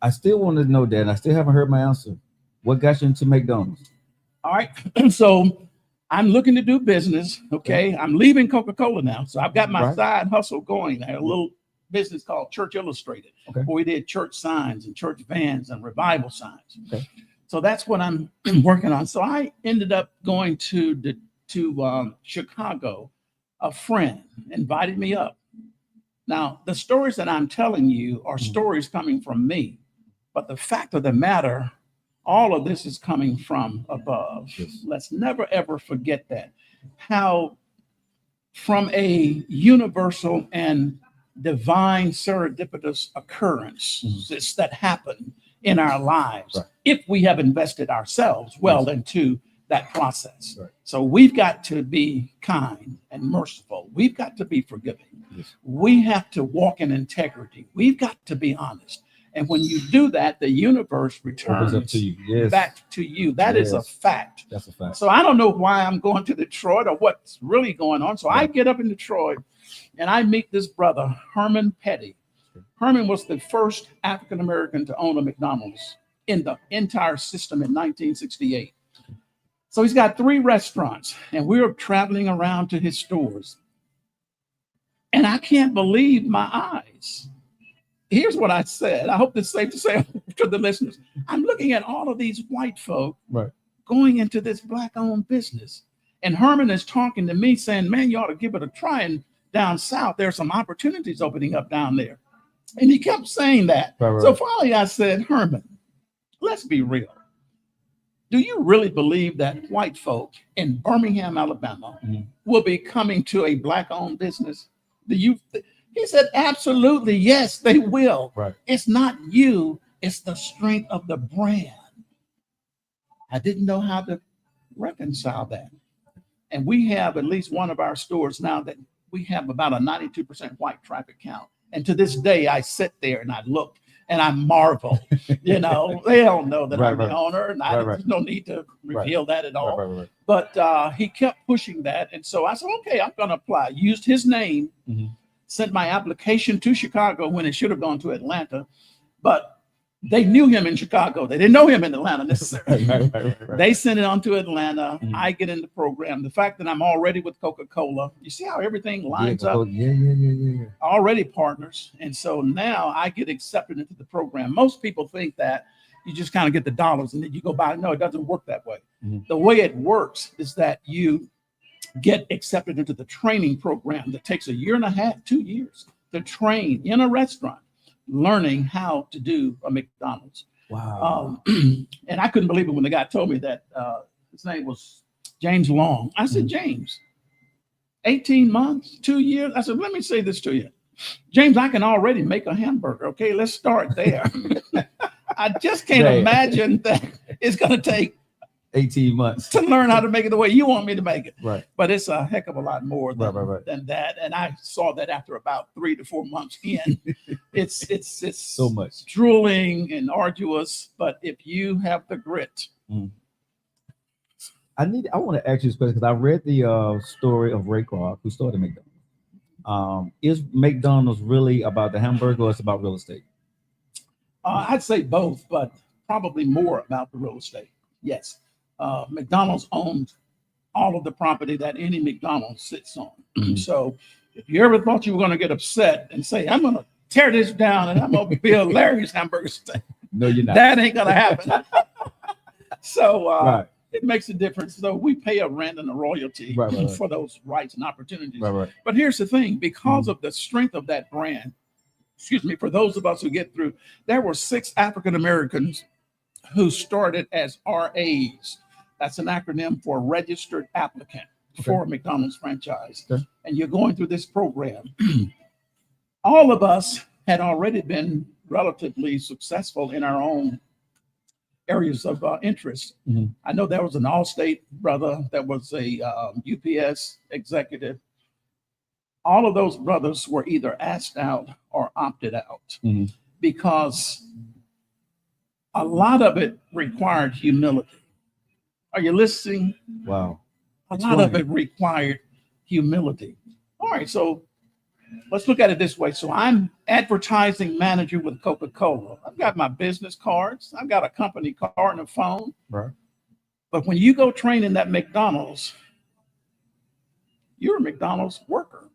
I still want to know that. I still haven't heard my answer. What got you into McDonald's? All right. So I'm looking to do business. Okay. I'm leaving Coca-Cola now. So I've got my side hustle going there, a little business called Church Illustrated, where we did church signs and church vans and revival signs. Okay. So that's what I'm working on. So I ended up going to Chicago a friend invited me up. Now, the stories that I'm telling you are stories coming from me, but the fact of the matter, all of this is coming from above. Yes. Let's never, ever forget that. How from a universal and divine serendipitous occurrence that happen in our lives, right. if we have invested ourselves well yes. into that process. Right. So we've got to be kind and merciful. We've got to be forgiving. Yes. We have to walk in integrity. We've got to be honest. And when you do that, the universe returns up to you. Yes. back to you. That is a fact. That's a fact. So I don't know why I'm going to Detroit or what's really going on. So I get up in Detroit and I meet this brother, Herman Petty. Herman was the first African-American to own a McDonald's in the entire system in 1968. So he's got 3 restaurants and we were traveling around to his stores. And I can't believe my eyes. Here's what I said. I hope it's safe to say to the listeners. I'm looking at all of these white folk going into this Black-owned business. And Herman is talking to me saying, man, you ought to give it a try. And down south, there's some opportunities opening up down there. And he kept saying that. So finally I said, Herman, let's be real. Do you really believe that white folk in Birmingham, Alabama will be coming to a Black-owned business? He said, absolutely, yes, they will. Right. It's not you, it's the strength of the brand. I didn't know how to reconcile that. And we have at least one of our stores now that we have about a 92% white traffic count. And to this day, I sit there and I look and I marvel. You know, they don't know that I'm the owner, and there's no need to reveal that at all. But he kept pushing that. And so I said, okay, I'm going to apply. Used his name, sent my application to Chicago when it should have gone to Atlanta. But they knew him in Chicago. They didn't know him in Atlanta necessarily. They sent it on to Atlanta. I get in the program. The fact that I'm already with Coca-Cola, you see how everything lines up? Already partners. And so now I get accepted into the program. Most people think that you just kind of get the dollars and then you go by. No, it doesn't work that way. The way it works is that you get accepted into the training program that takes 1.5 years, 2 years to train in a restaurant, learning how to do a McDonald's. Wow. And I couldn't believe it when the guy told me that his name was James Long. I said, James, 18 months, 2 years. I said, let me say this to you. James, I can already make a hamburger. Okay, let's start there. I just can't imagine that it's going to take 18 months to learn how to make it the way you want me to make it. Right. But it's a heck of a lot more than that. And I saw that after about 3 to 4 months in. It's so much drooling and arduous, but if you have the grit. I want to ask you this question because I read the story of Ray Kroc, who started McDonald's. Is McDonald's really about the hamburger or it's about real estate? I'd say both, but probably more about the real estate. Yes. McDonald's owns all of the property that any McDonald's sits on. So if you ever thought you were going to get upset and say, I'm going to tear this down and I'm going to build Larry's hamburger stand. No, you're not. That ain't going to happen. So it makes a difference. So we pay a rent and a royalty for those rights and opportunities. But here's the thing, because of the strength of that brand, for those of us who get through, there were 6 African-Americans who started as RAs. That's an acronym for registered applicant for a McDonald's franchise. And you're going through this program. All of us had already been relatively successful in our own areas of interest. I know there was an Allstate brother that was a UPS executive. All of those brothers were either asked out or opted out because a lot of it required humility. Are you listening? Wow. A lot of it required humility. All right, so let's look at it this way. So I'm advertising manager with Coca-Cola. I've got my business cards. I've got a company card and a phone. But when you go train in that McDonald's, you're a McDonald's worker.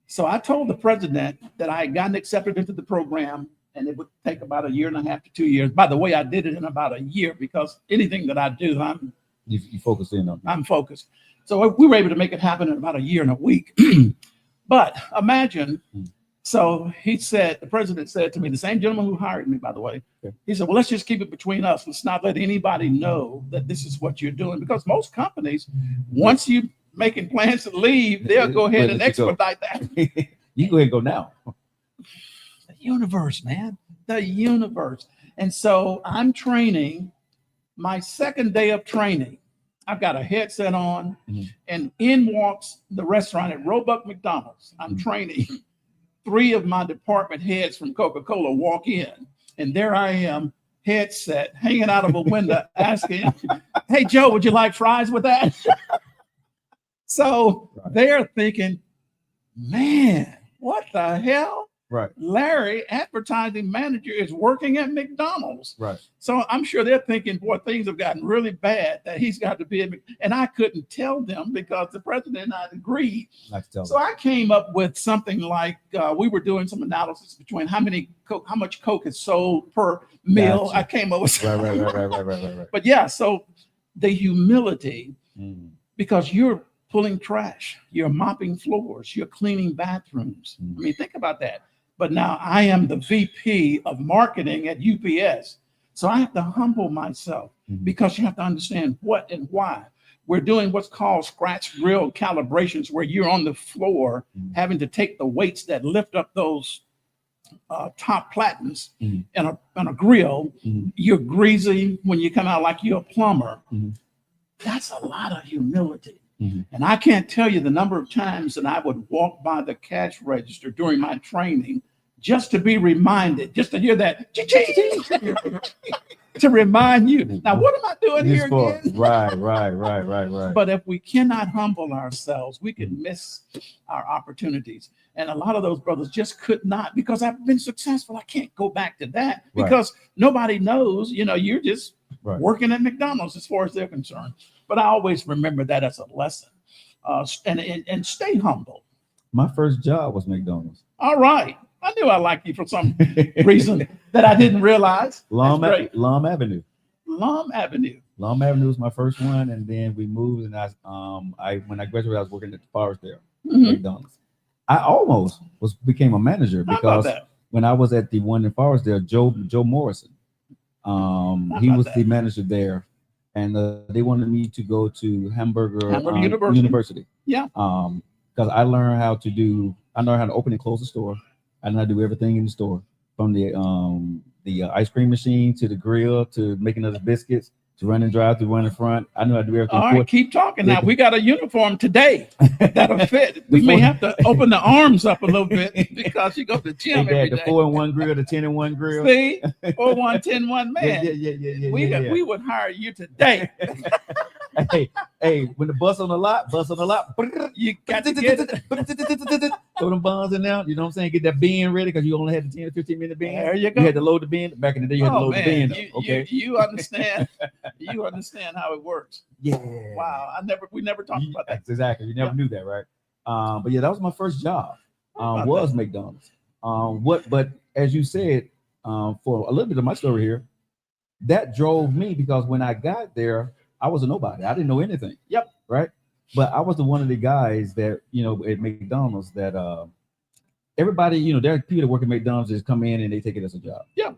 So I told the president that I had gotten accepted into the program and it would take about 1.5 years to 2 years. By the way, I did it in about a year because anything that I do, you focus in on. I'm focused. So we were able to make it happen in about a year and a week. But imagine, so the president said to me, the same gentleman who hired me, by the way, he said, well, let's just keep it between us. Let's not let anybody know that this is what you're doing. Because most companies, once you making plans to leave, they'll go ahead and expedite that. You go ahead and go now. The universe, man, the universe. And so I'm training, my second day of training. I've got a headset on, and in walks the restaurant at Roebuck McDonald's. I'm training. 3 of my department heads from Coca-Cola walk in, and there I am, headset hanging out of a window, asking, "Hey Joe, would you like fries with that?" So they're thinking, "Man, what the hell?" Right. Larry, advertising manager, is working at McDonald's. Right. So I'm sure they're thinking, boy, things have gotten really bad that he's got to be at McDonald's. And I couldn't tell them because the president and I agreed. So I came up with something like we were doing some analysis between how much Coke is sold per meal. Gotcha. I came up with Right. But yeah, so the humility, because you're pulling trash, you're mopping floors, you're cleaning bathrooms. I mean, think about that. But now I am the VP of marketing at UPS. So I have to humble myself because you have to understand what and why. We're doing what's called scratch grill calibrations, where you're on the floor having to take the weights that lift up those top platens in a grill. You're greasy when you come out like you're a plumber. That's a lot of humility. And I can't tell you the number of times that I would walk by the cash register during my training just to be reminded, just to hear that to remind you. Now, what am I doing here again? Right. But if we cannot humble ourselves, we can miss our opportunities. And a lot of those brothers just could not, because I've been successful. I can't go back to that because nobody knows, you're just working at McDonald's as far as they're concerned. But I always remember that as a lesson, and stay humble. My first job was McDonald's. All right. I knew I liked you for some reason that I didn't realize. Lum Avenue. Lum Avenue. Lum Avenue was my first one, and then we moved, and when I graduated, I was working at the Forestdale McDonald's. I almost became a manager because when I was at the one in Forestdale, Joe Morrison, he was the manager there. And they wanted me to go to Hamburger University. Yeah. Because I learned how to open and close the store. I know how to do everything in the store, from the ice cream machine to the grill to making those biscuits to run and drive to run in front. I know how to do everything. All right, keep talking now. We got a uniform today that'll fit. We may have to open the arms up a little bit because you go to the gym every day. The 4-in-1 grill, the 10-in-1 grill. See, 4-1, 10-1 man. Yeah. We would hire you today. Hey, when the bus on the lot, you got to get it. Throw them buns in there, you know what I'm saying? Get that bin ready because you only had the 10 to 15-minute bin. There you go. You had to load the bin. Back in the day, you had to load the bin. Okay. You understand. You understand how it works. Yeah. Wow. We never talked about that. Exactly. You never knew that, right? But yeah, that was my first job. Was McDonald's. But as you said, for a little bit of my story here, that drove me because when I got there, I was a nobody. I didn't know anything. Yep. Right. But I was one of the guys that, at McDonald's that everybody, there are people that work at McDonald's just come in and they take it as a job. Yeah.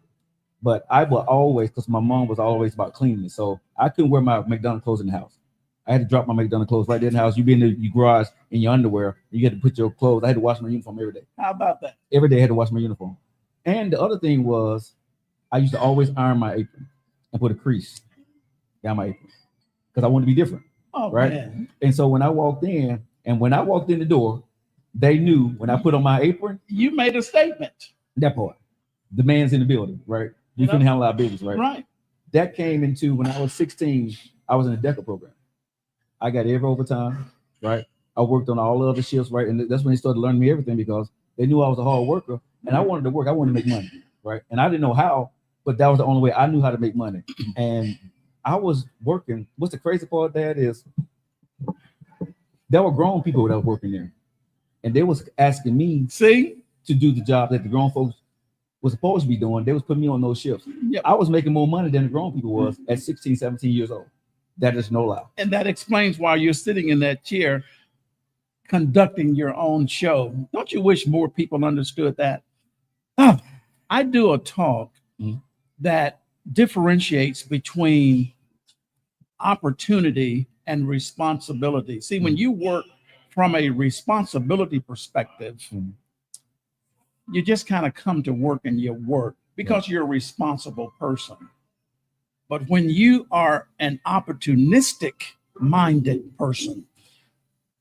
But I will always, because my mom was always about cleaning. So I couldn't wear my McDonald's clothes in the house. I had to drop my McDonald's clothes right there in the house. You be in your garage in your underwear. You had to put your clothes. I had to wash my uniform every day. How about that? Every day I had to wash my uniform. And the other thing was I used to always iron my apron and put a crease down my apron because I wanted to be different. Oh, right. Man. And so when I walked in the door, they knew when I put on my apron. You made a statement. That part. The man's in the building, right? You couldn't handle our business, right? Right. That came into when I was 16, I was in a DECA program. I got every overtime, right? I worked on all the other shifts, right? And that's when they started learning me everything because they knew I was a hard worker and I wanted to work. I wanted to make money, right? And I didn't know how, but that was the only way I knew how to make money. And I was working. What's the crazy part of that is there were grown people that were working there. And they was asking me to do the job that the grown folks was supposed to be doing. They was putting me on those shifts. Yep. I was making more money than the grown people was at 16, 17 years old. That is no lie. And that explains why you're sitting in that chair conducting your own show. Don't you wish more people understood that? Oh, I do a talk that differentiates between opportunity and responsibility. See, when you work from a responsibility perspective, you just kind of come to work and you work because you're a responsible person. But when you are an opportunistic minded person,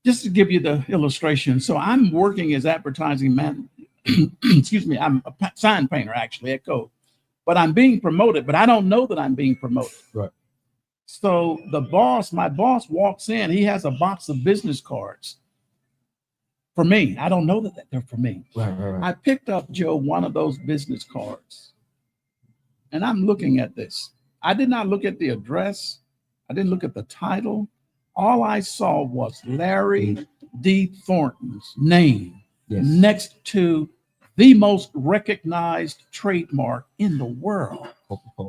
just to give you the illustration, so I'm working as advertising man. Excuse me, I'm a sign painter actually at Code, but I'm being promoted, but I don't know that I'm being promoted. Right. So my boss walks in, he has a box of business cards for me. I don't know that they're for me. Right. I picked up, Joe, one of those business cards, and I'm looking at this. I did not look at the address. I didn't look at the title. All I saw was Larry D. Thornton's name next to the most recognized trademark in the world.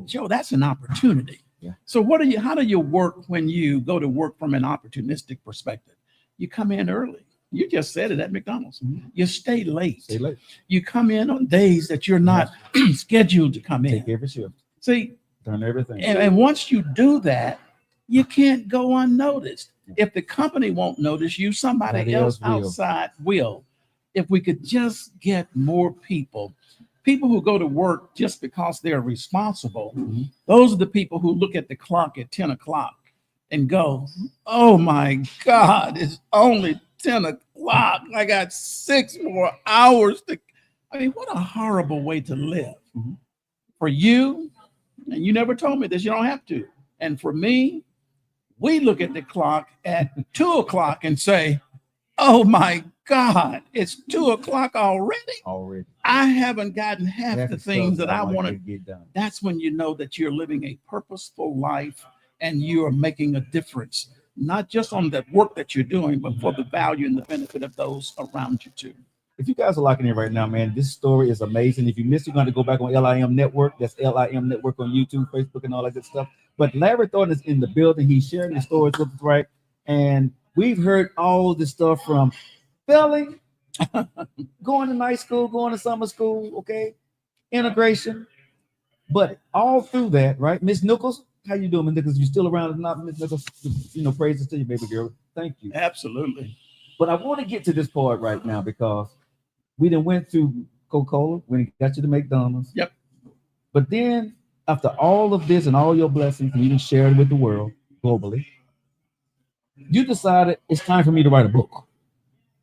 Joe, that's an opportunity. Yeah. So how do you work when you go to work from an opportunistic perspective? You come in early. You just said it at McDonald's. You stay late. You come in on days that you're not scheduled to come in. Take every shift. See, done everything. And once you do that, you can't go unnoticed. If the company won't notice you, somebody else outside will. If we could just get more people who go to work just because they're responsible, those are the people who look at the clock at 10 o'clock and go, oh my God, it's only 10 o'clock. I got 6 more hours to. I mean, what a horrible way to live. For you, and you never told me this, you don't have to. And for me, we look at the clock at 2 o'clock and say, oh my God, it's 2 o'clock already. I haven't gotten half the things that I want to get done. That's when you know that you're living a purposeful life and you are making a difference, not just on the work that you're doing, but for the value and the benefit of those around you too. If you guys are locking in right now, man, this story is amazing. If you missed, you're going to go back on LIM Network. That's LIM Network on YouTube, Facebook, and all that good stuff. But Larry Thornton is in the building. He's sharing his stories with us, right? And we've heard all this stuff from failing, going to night school, going to summer school, okay, integration. But all through that, right? Miss Nichols, how you doing, Miss Nichols? You still around or not, Miss Nichols? Praises to you, baby girl. Thank you. Absolutely. But I want to get to this part right now because we done went through Coca-Cola when it got you to McDonald's. Yep. But then after all of this and all your blessings, and you done shared with the world globally, you decided it's time for me to write a book.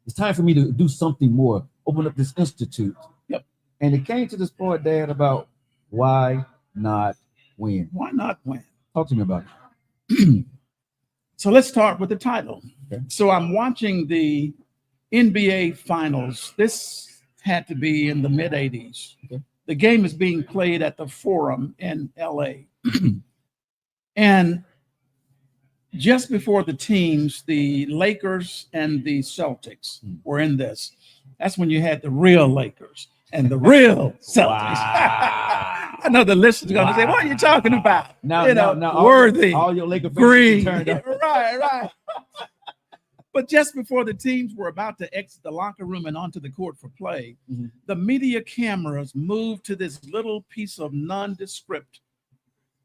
It's time for me to do something more, open up this institute. Yep. And it came to this part, Dad, about why not win? Why not win? Talk to me about it. So let's start with the title. Okay. So I'm watching the NBA Finals. This had to be in the mid 80s. Okay. The game is being played at the Forum in LA. And just before the teams, the Lakers and the Celtics were in this. That's when you had the real Lakers and the real Celtics. Wow. I know the listeners are going to say, what are you talking about? Now, worthy. All your Laker fans green. turned up. Right. But just before the teams were about to exit the locker room and onto the court for play, the media cameras moved to this little piece of nondescript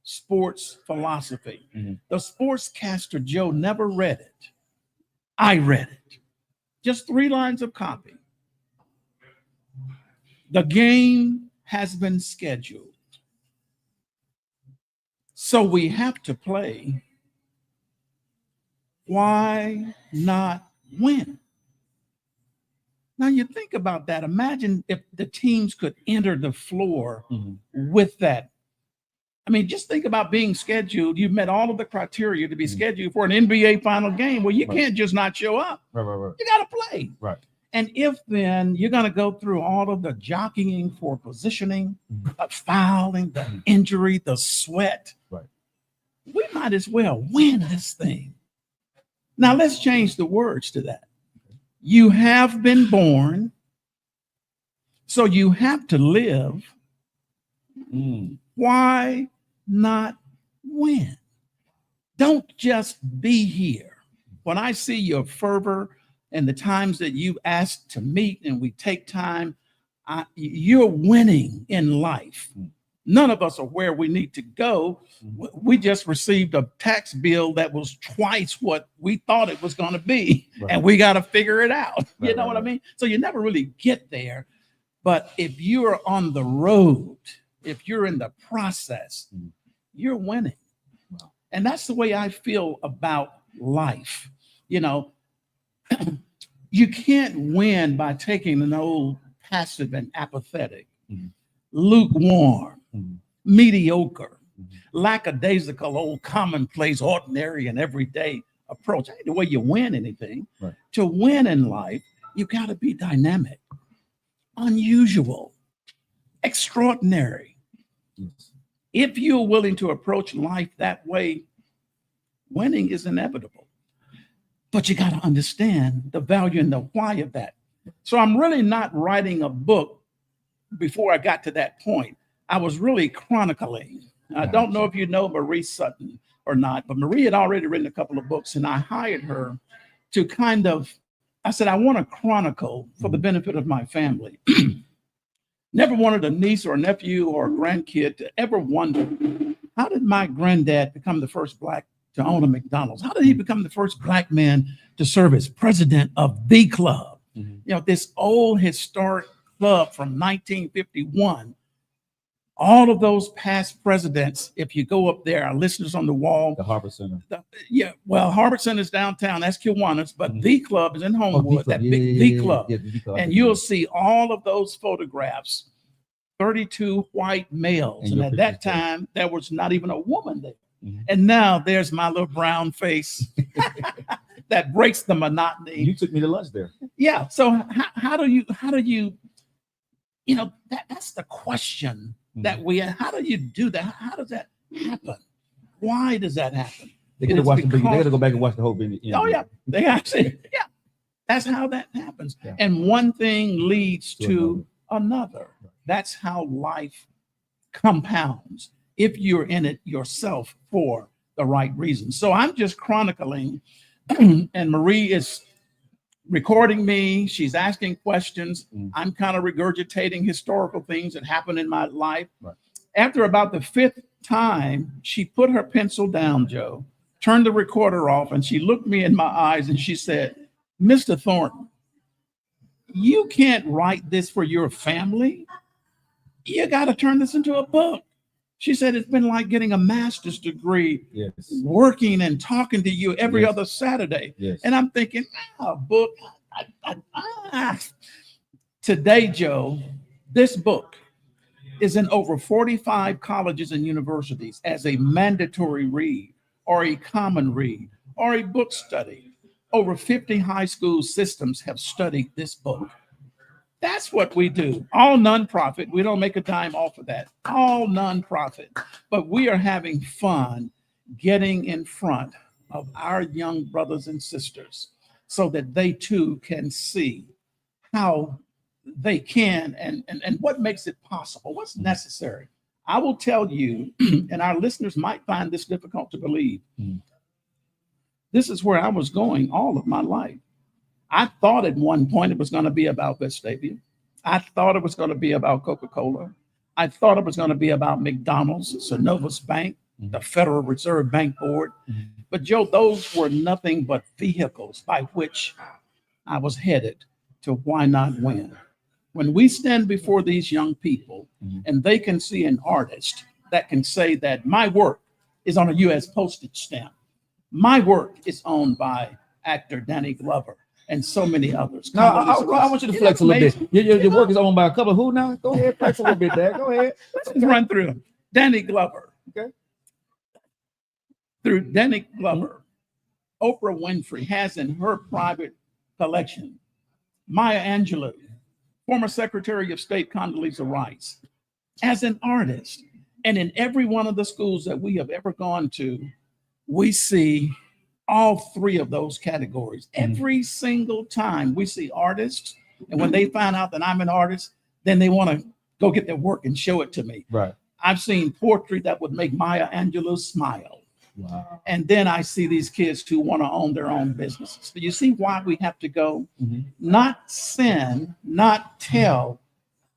sports philosophy. The sportscaster Joe never read it. I read it. Just 3 lines of copy. The game has been scheduled. So we have to play. Why not win? Now you think about that. Imagine if the teams could enter the floor with that. I mean, just think about being scheduled. You've met all of the criteria to be scheduled for an NBA final game. Well, you can't just not show up. Right. You got to play. Right. And if then you're going to go through all of the jockeying for positioning, the fouling, the injury, the sweat, we might as well win this thing. Now let's change the words to that. You have been born, so you have to live. Why not win? Don't just be here. When I see your fervor and the times that you ask to meet and we take time, you're winning in life. None of us are where we need to go. We just received a tax bill that was twice what we thought it was going to be, and we got to figure it out. You know what I mean? So you never really get there. But if you're on the road, if you're in the process, you're winning. And that's the way I feel about life. You know, you can't win by taking an old passive and apathetic, lukewarm, mediocre, lackadaisical, old commonplace, ordinary, and everyday approach. Ain't the way you win anything. To win in life, you got to be dynamic, unusual, extraordinary. If you're willing to approach life that way, winning is inevitable. But you got to understand the value and the why of that. So I'm really not writing a book before I got to that point. I was really chronicling. I don't know if you know Marie Sutton or not, but Marie had already written a couple of books, and I hired her to I said, I want to chronicle for the benefit of my family. Never wanted a niece or a nephew or a grandkid to ever wonder, how did my granddad become the first Black to own a McDonald's? How did he become the first Black man to serve as president of the club? You know, this old historic club from 1951. All of those past presidents, if you go up there, our listeners on the wall. The Harbor Center. Well, Harbor Center is downtown. That's Kiwanis, but the club is in Homewood, the club. And you'll see all of those photographs, 32 white males. And at that time, there was not even a woman there. And now there's my little brown face that breaks the monotony. You took me to lunch there. Yeah. So how do you, you know, that's the question that how do you do that? How does that happen? Why does that happen? They got to go back and watch the whole video. Oh yeah, they actually, yeah. That's how that happens. Yeah. And one thing leads to another. That's how life compounds if you're in it yourself for the right reasons. So I'm just chronicling, and Marie is recording me. She's asking questions. I'm kind of regurgitating historical things that happened in my life. After about the fifth time, she put her pencil down, Joe, turned the recorder off, and she looked me in my eyes and she said, Mr. Thornton, you can't write this for your family. You got to turn this into a book. She said, it's been like getting a master's degree, working and talking to you every other Saturday. And I'm thinking, a book. Today, Joe, this book is in over 45 colleges and universities as a mandatory read or a common read or a book study. Over 50 high school systems have studied this book. That's what we do. All nonprofit. We don't make a dime off of that. All nonprofit. But we are having fun getting in front of our young brothers and sisters so that they too can see how they can and what makes it possible, what's necessary. I will tell you, and our listeners might find this difficult to believe. This is where I was going all of my life. I thought at one point it was going to be about Vestavia. I thought it was going to be about Coca-Cola. I thought it was going to be about McDonald's, Synovus Bank, the Federal Reserve Bank Board. But Joe, those were nothing but vehicles by which I was headed to why not win. When we stand before these young people and they can see an artist that can say that my work is on a U.S. postage stamp, my work is owned by actor Danny Glover, and so many others. No, I want you to flex a little bit. Your work is owned by a couple of who now? Go ahead, flex a little bit there. Go ahead. Let's just run through them. Danny Glover. Okay. Through Danny Glover, Oprah Winfrey has in her private collection Maya Angelou, former Secretary of State Condoleezza Rice, as an artist. And in every one of the schools that we have ever gone to, we see all three of those categories. Every single time we see artists, and when they find out that I'm an artist, then they want to go get their work and show it to me. Right. I've seen poetry that would make Maya Angelou smile. Wow. And then I see these kids who want to own their own businesses. Do you see why we have to go? Not sin, not tell,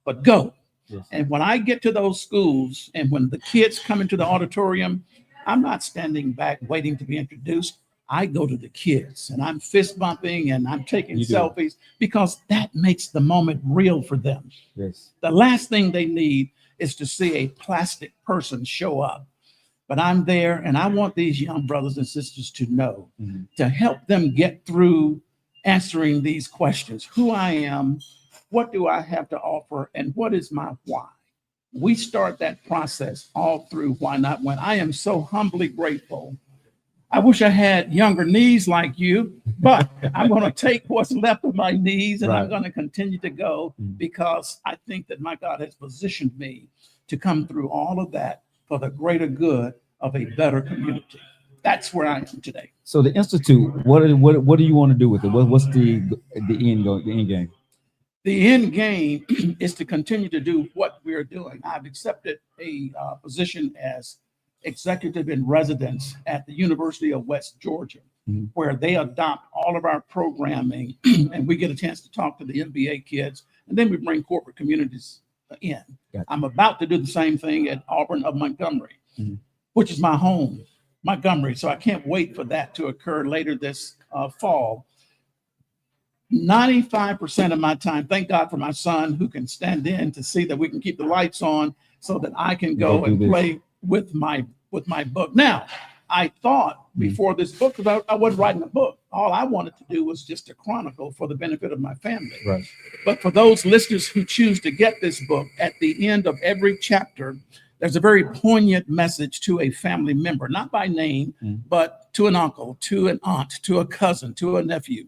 but go. Yes. And when I get to those schools and when the kids come into the auditorium, I'm not standing back waiting to be introduced. I go to the kids and I'm fist bumping and I'm taking selfies because that makes the moment real for them. Yes. The last thing they need is to see a plastic person show up. But I'm there and I want these young brothers and sisters to know, to help them get through answering these questions: who I am, what do I have to offer, and what is my why? We start that process all through Why Not When. I am so humbly grateful. I wish I had younger knees like you, but I'm going to take what's left of my knees and I'm going to continue to go because I think that my God has positioned me to come through all of that for the greater good of a better community. That's where I am today. So the Institute, what do you want to do with it? What's the end game? The end game is to continue to do what we're doing. I've accepted a position as executive in residence at the University of West Georgia, where they adopt all of our programming and we get a chance to talk to the MBA kids, and then we bring corporate communities in. Gotcha. I'm about to do the same thing at Auburn of Montgomery, which is my home, Montgomery. So I can't wait for that to occur later this fall. 95% of my time, thank God for my son who can stand in to see that we can keep the lights on so that I can go and play with my book. Now, I thought before this book, because I wasn't writing a book, all I wanted to do was just a chronicle for the benefit of my family. Right. But for those listeners who choose to get this book, at the end of every chapter, there's a very poignant message to a family member, not by name, but to an uncle, to an aunt, to a cousin, to a nephew.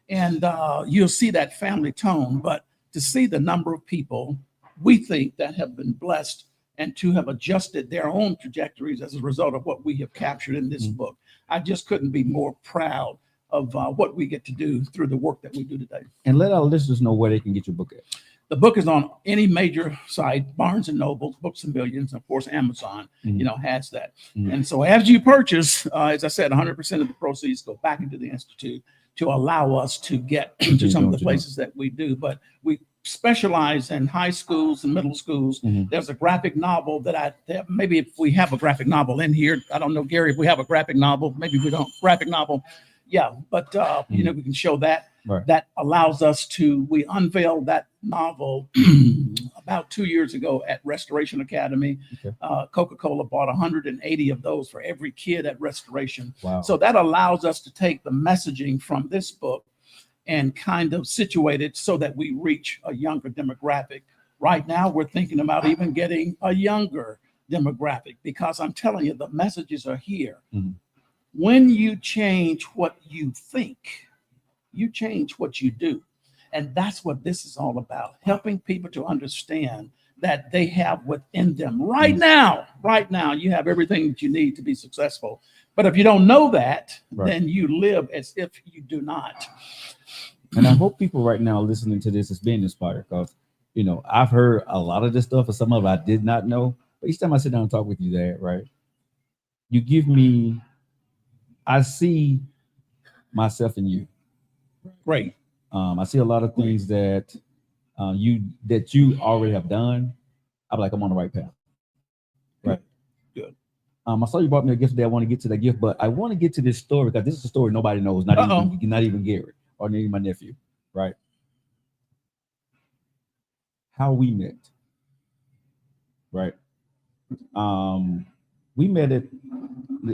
And you'll see that family tone, but to see the number of people we think that have been blessed and to have adjusted their own trajectories as a result of what we have captured in this book, I just couldn't be more proud of what we get to do through the work that we do today. And let our listeners know where they can get your book at. The book is on any major site, Barnes & Noble, Books A Million, of course, Amazon, has that. And so as you purchase, as I said, 100% of the proceeds go back into the Institute to allow us to get to some of the places that we do. But we specialize in high schools and middle schools. There's a graphic novel that maybe if we have a graphic novel in here, I don't know, Gary, if we have a graphic novel, maybe we don't, graphic novel. Yeah, but we can show that. Right. That allows us we unveiled that novel about 2 years ago at Restoration Academy. Okay. Coca-Cola bought 180 of those for every kid at Restoration. Wow. So that allows us to take the messaging from this book and kind of situate it so that we reach a younger demographic. Right now, we're thinking about even getting a younger demographic because I'm telling you, the messages are here. When you change what you think, you change what you do. And that's what this is all about, helping people to understand that they have within them right now, you have everything that you need to be successful. But if you don't know that, then you live as if you do not. And I hope people right now listening to this is being inspired because, I've heard a lot of this stuff and some of it I did not know. But each time I sit down and talk with you there, right, you give me, I see myself in you. Great. I see a lot of things that you already have done. I'm like, I'm on the right path. Right. Good. I saw you brought me a gift today. I want to get to that gift, but I want to get to this story because this is a story nobody knows, not even Gary or even my nephew, right? How we met, right? We met it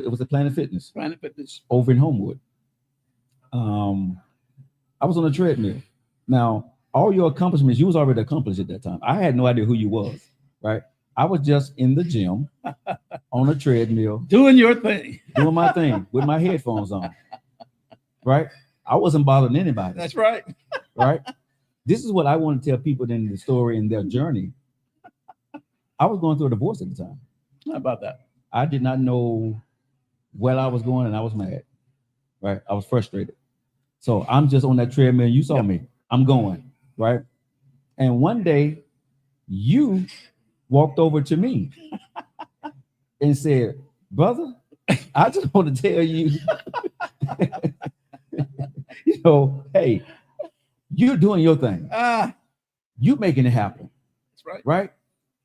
was a Planet Fitness. Planet Fitness. Over in Homewood. I was on a treadmill. Now, all your accomplishments, you was already accomplished at that time. I had no idea who you was, right? I was just in the gym on a treadmill. Doing your thing. Doing my thing with my headphones on, right? I wasn't bothering anybody. That's right. Right? This is what I want to tell people in the story in their journey. I was going through a divorce at the time. How about that? I did not know where I was going and I was mad, right? I was frustrated. So I'm just on that treadmill. You saw me. I'm going, right? And one day you walked over to me and said, brother, I just want to tell you, hey, you're doing your thing. You making it happen. That's right. Right?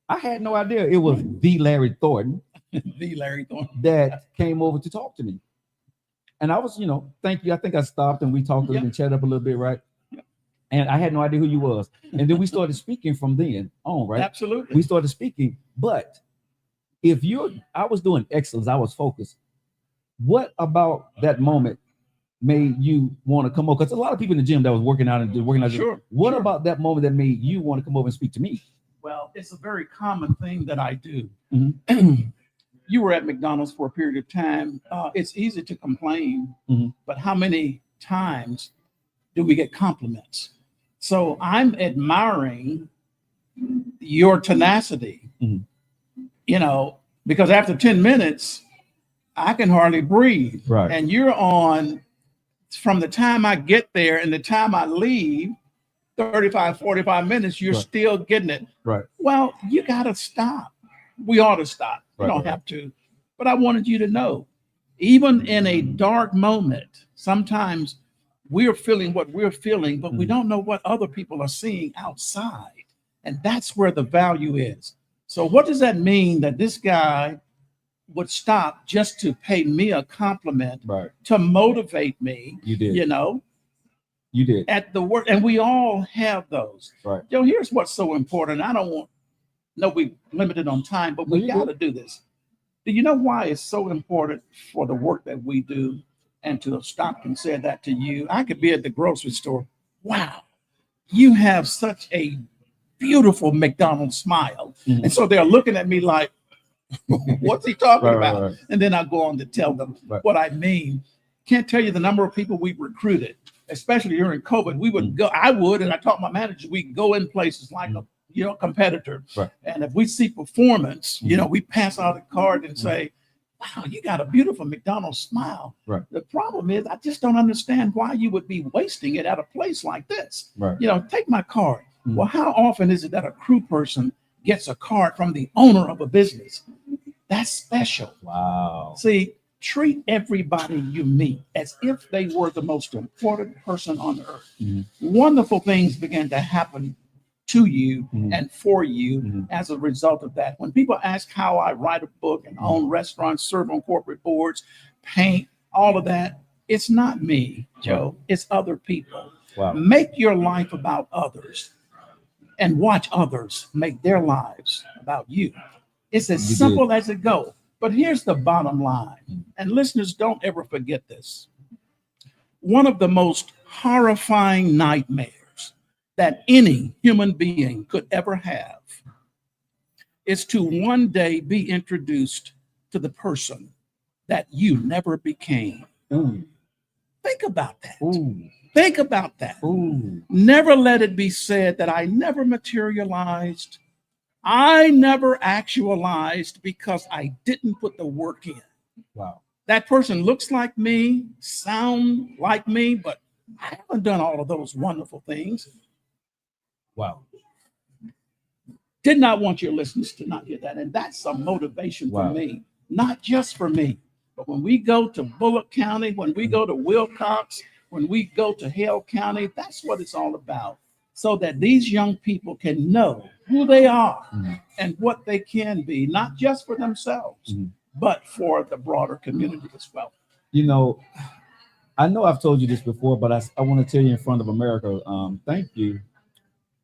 I had no idea it was the Larry Thornton. The Larry Thornton that came over to talk to me. And I was, thank you. I think I stopped and we talked and chatted up a little bit, right? Yep. And I had no idea who you was. And then we started speaking from then on, right? Absolutely. We started speaking. But I was doing excellence, I was focused. What about that moment made you want to come over? Because a lot of people in the gym that was working out. Sure. What about that moment that made you want to come over and speak to me? Well, it's a very common thing that I do. Mm-hmm. You were at McDonald's for a period of time. It's easy to complain, but how many times do we get compliments? So I'm admiring your tenacity, because after 10 minutes, I can hardly breathe. Right. And you're on, from the time I get there and the time I leave, 35, 45 minutes, you're still getting it. Right. Well, you got to stop. We ought to stop. We don't have to. But I wanted you to know, even in a dark moment, sometimes we're feeling what we're feeling, but we don't know what other people are seeing outside. And that's where the value is. So what does that mean that this guy would stop just to pay me a compliment, to motivate me? You did. You did. At the work. And we all have those. Right. Here's what's so important. I don't want, we're limited on time, but we got to do this. Do you know why it's so important for the work that we do? And to stop and say that to you, I could be at the grocery store. Wow, you have such a beautiful McDonald smile. And so they're looking at me like, what's he talking about? Right. And then I go on to tell them what I mean. Can't tell you the number of people we recruited, especially during COVID. We would go, and I taught my manager, we go in places like a competitor. Right. And if we see performance, we pass out a card and say, wow, you got a beautiful McDonald's smile. Right. The problem is I just don't understand why you would be wasting it at a place like this. Right. Take my card. Well, how often is it that a crew person gets a card from the owner of a business? That's special. Wow. See, treat everybody you meet as if they were the most important person on earth. Wonderful things begin to happen to you and for you as a result of that. When people ask how I write a book and own restaurants, serve on corporate boards, paint, all of that, it's not me, Joe. It's other people. Wow. Make your life about others and watch others make their lives about you. It's as simple as it goes. But here's the bottom line. And listeners, don't ever forget this. One of the most horrifying nightmares that any human being could ever have is to one day be introduced to the person that you never became. Think about that. Think about that. Never let it be said that I never materialized. I never actualized because I didn't put the work in. Wow. That person looks like me, sound like me, but I haven't done all of those wonderful things. Wow. Did not want your listeners to not hear that. And that's a motivation for me, not just for me, but when we go to Bullock County, when we go to Wilcox, when we go to Hale County, that's what it's all about. So that these young people can know who they are and what they can be, not just for themselves, but for the broader community as well. I know I've told you this before, but I want to tell you in front of America, thank you.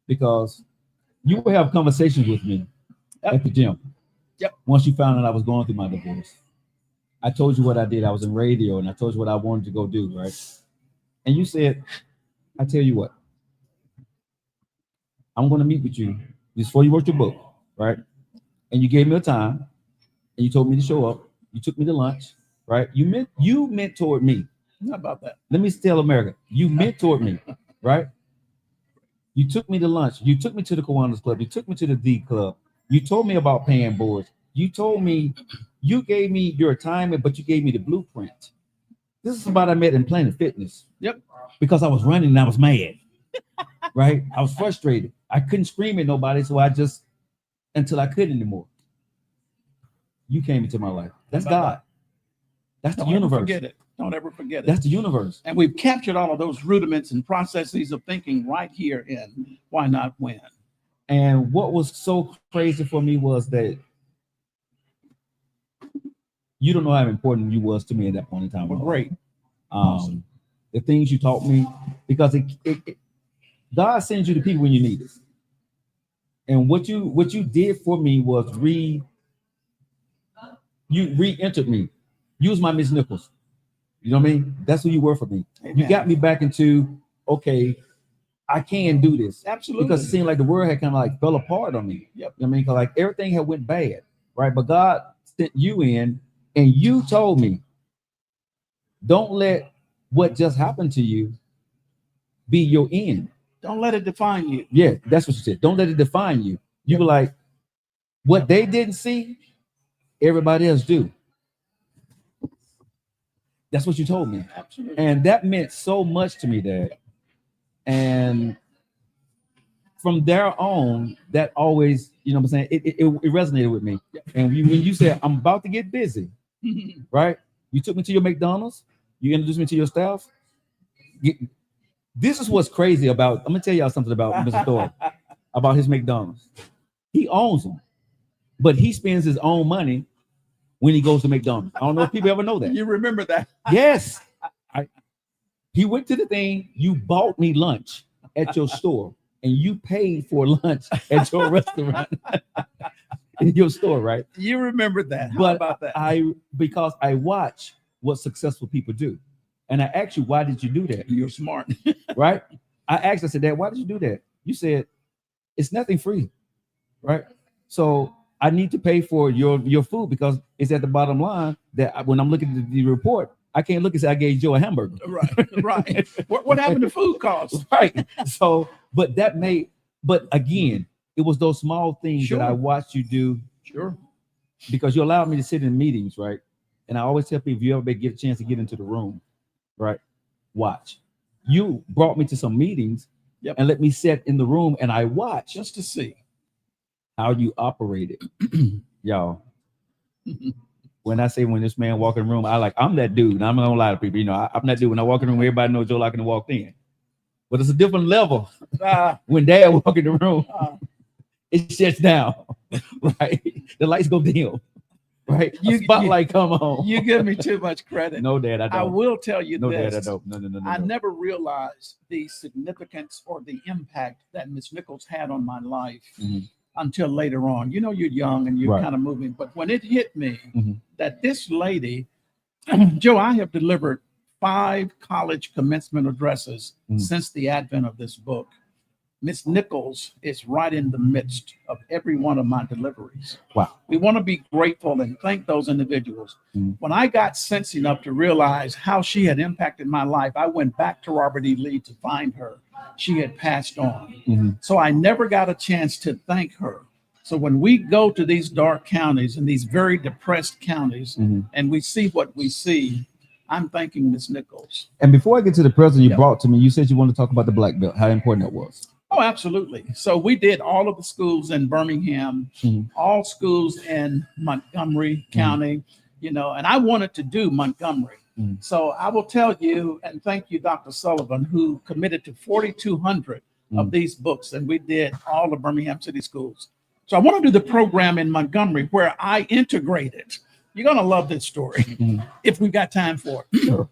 Because you will have conversations with me at the gym. Once you found out I was going through my divorce, I told you what I did. I was in radio and I told you what I wanted to go do, right? And you said, I tell you what, I'm going to meet with you just before you wrote your book, right? And you gave me a time and you told me to show up. You took me to lunch, right? You mentored me. How about that? Let me tell America, you mentored me, right? You took me to lunch. You took me to the Kiwanis Club. You took me to the D Club. You told me about paying boards. You told me, you gave me your assignment, but you gave me the blueprint. This is somebody I met in Planet Fitness. Because I was running and I was mad, right? I was frustrated. I couldn't scream at nobody, so until I couldn't anymore. You came into my life. That's God. That's the Don't ever universe. forget it. Don't ever forget it. That's the universe. And we've captured all of those rudiments and processes of thinking right here in Why Not When. And what was so crazy for me was that you don't know how important you was to me at that point in time. Well, great. Awesome. The things you taught me, because God sends you the people when you need it. And what you did for me was you re-entered me. You was my Miss Nichols. You know what I mean? That's who you were for me. Amen. You got me back into, okay, I can do this. Absolutely. Because it seemed like the world had kind of like fell apart on me. Yep. You know what I mean? Because like everything had went bad, right? But God sent you in and you told me, don't let what just happened to you be your end. Don't let it define you. Yeah, that's what you said. Don't let it define you. You were like, what they didn't see, everybody else do. That's what you told me. Absolutely. And that meant so much to me, Dad. And from there on, that always, you know what I'm saying, it resonated with me. And when you said, I'm about to get busy, right? You took me to your McDonald's. You introduced me to your staff. This is what's crazy about, I'm going to tell y'all something about Mr. Thornton, about his McDonald's. He owns them, but he spends his own money when he goes to McDonald's. I don't know if people ever know that. You remember that? Yes. He went to the thing, you bought me lunch at your store, and you paid for lunch at your restaurant. In your store, right? You remember that. How but about that? Because I watch what successful people do. And I asked you, why did you do that? You're smart. Right? I said, Dad, why did you do that? You said, it's nothing free. Right? So I need to pay for your food because it's at the bottom line that when I'm looking at the report, I can't look and say I gave Joe a hamburger. Right. What happened to food costs? Right. So, but again, it was those small things that I watched you do. Sure. Because you allowed me to sit in meetings, right? And I always tell people, if you ever get a chance to get into the room, right? Watch. You brought me to some meetings and let me sit in the room and I watched just to see how you operated. Y'all. When I say when this man walk in the room, I'm that dude. And I'm not gonna lie to people, you know, I'm that dude. When I walk in the room, everybody knows Joe Locken walked in. But it's a different level. When Dad walk in the room, it shuts down. Right? The lights go dim. Right? Spotlight come on. You give me too much credit. No, Dad, I don't. I will tell you no, this. Dad, I don't. No. I never realized the significance or the impact that Miss Nichols had on my life until later on. You know, you're young and you're kind of moving. But when it hit me that this lady, Joe, I have delivered 5 college commencement addresses since the advent of this book. Miss Nichols is right in the midst of every one of my deliveries. Wow. We want to be grateful and thank those individuals. When I got sense enough to realize how she had impacted my life, I went back to Robert E. Lee to find her. She had passed on. So I never got a chance to thank her. So when we go to these dark counties and these very depressed counties and we see what we see, I'm thanking Miss Nichols. And before I get to the president you brought to me, you said you wanted to talk about the black belt, how important that was. Oh, absolutely. So we did all of the schools in Birmingham, all schools in Montgomery County, you know, and I wanted to do Montgomery. So I will tell you, and thank you, Dr. Sullivan, who committed to 4,200 of these books, and we did all the Birmingham City schools. So I want to do the program in Montgomery where I integrated. You're going to love this story if we've got time for it. Sure.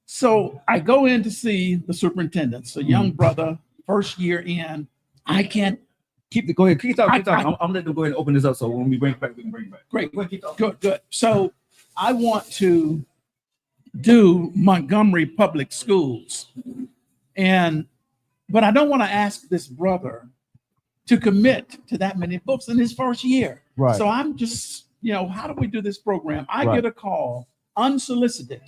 So I go in to see the superintendent. So young brother, first year in, I can't go ahead. Keep talking. I'm letting them go ahead and open this up. So when we bring it back, we can bring it back. Great. Good. So I want to do Montgomery Public Schools. But I don't want to ask this brother to commit to that many books in his first year. Right. So I'm just, you know, how do we do this program? I get a call unsolicited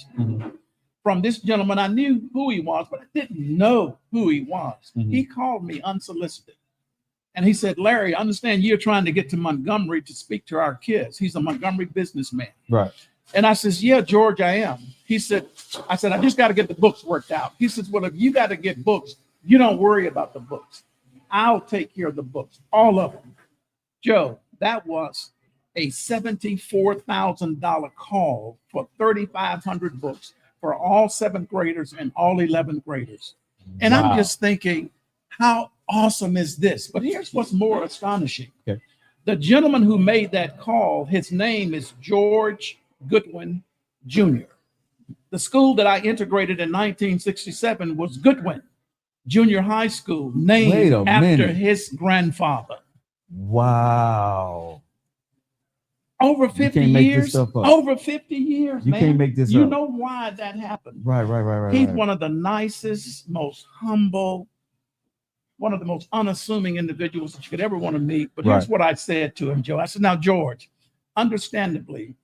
from this gentleman. I knew who he was, but I didn't know who he was. He called me unsolicited. And he said, Larry, I understand you're trying to get to Montgomery to speak to our kids. He's a Montgomery businessman. Right. And I says, yeah, George, I am. I said, I just got to get the books worked out. He says, well, if you got to get books, you don't worry about the books. I'll take care of the books, all of them. Joe, that was a $74,000 call for 3,500 books for all 7th graders and all 11th graders. And I'm just thinking, how awesome is this? But here's what's more astonishing. Okay. The gentleman who made that call, his name is George Goodwin Jr. The school that I integrated in 1967 was Goodwin Junior High School, named after his grandfather. Wow. Over 50 years. Over 50 years. You man. Can't make this up. You know why that happened. Right. He's one of the nicest, most humble, one of the most unassuming individuals that you could ever want to meet. But here's what I said to him, Joe. I said, now, George, understandably,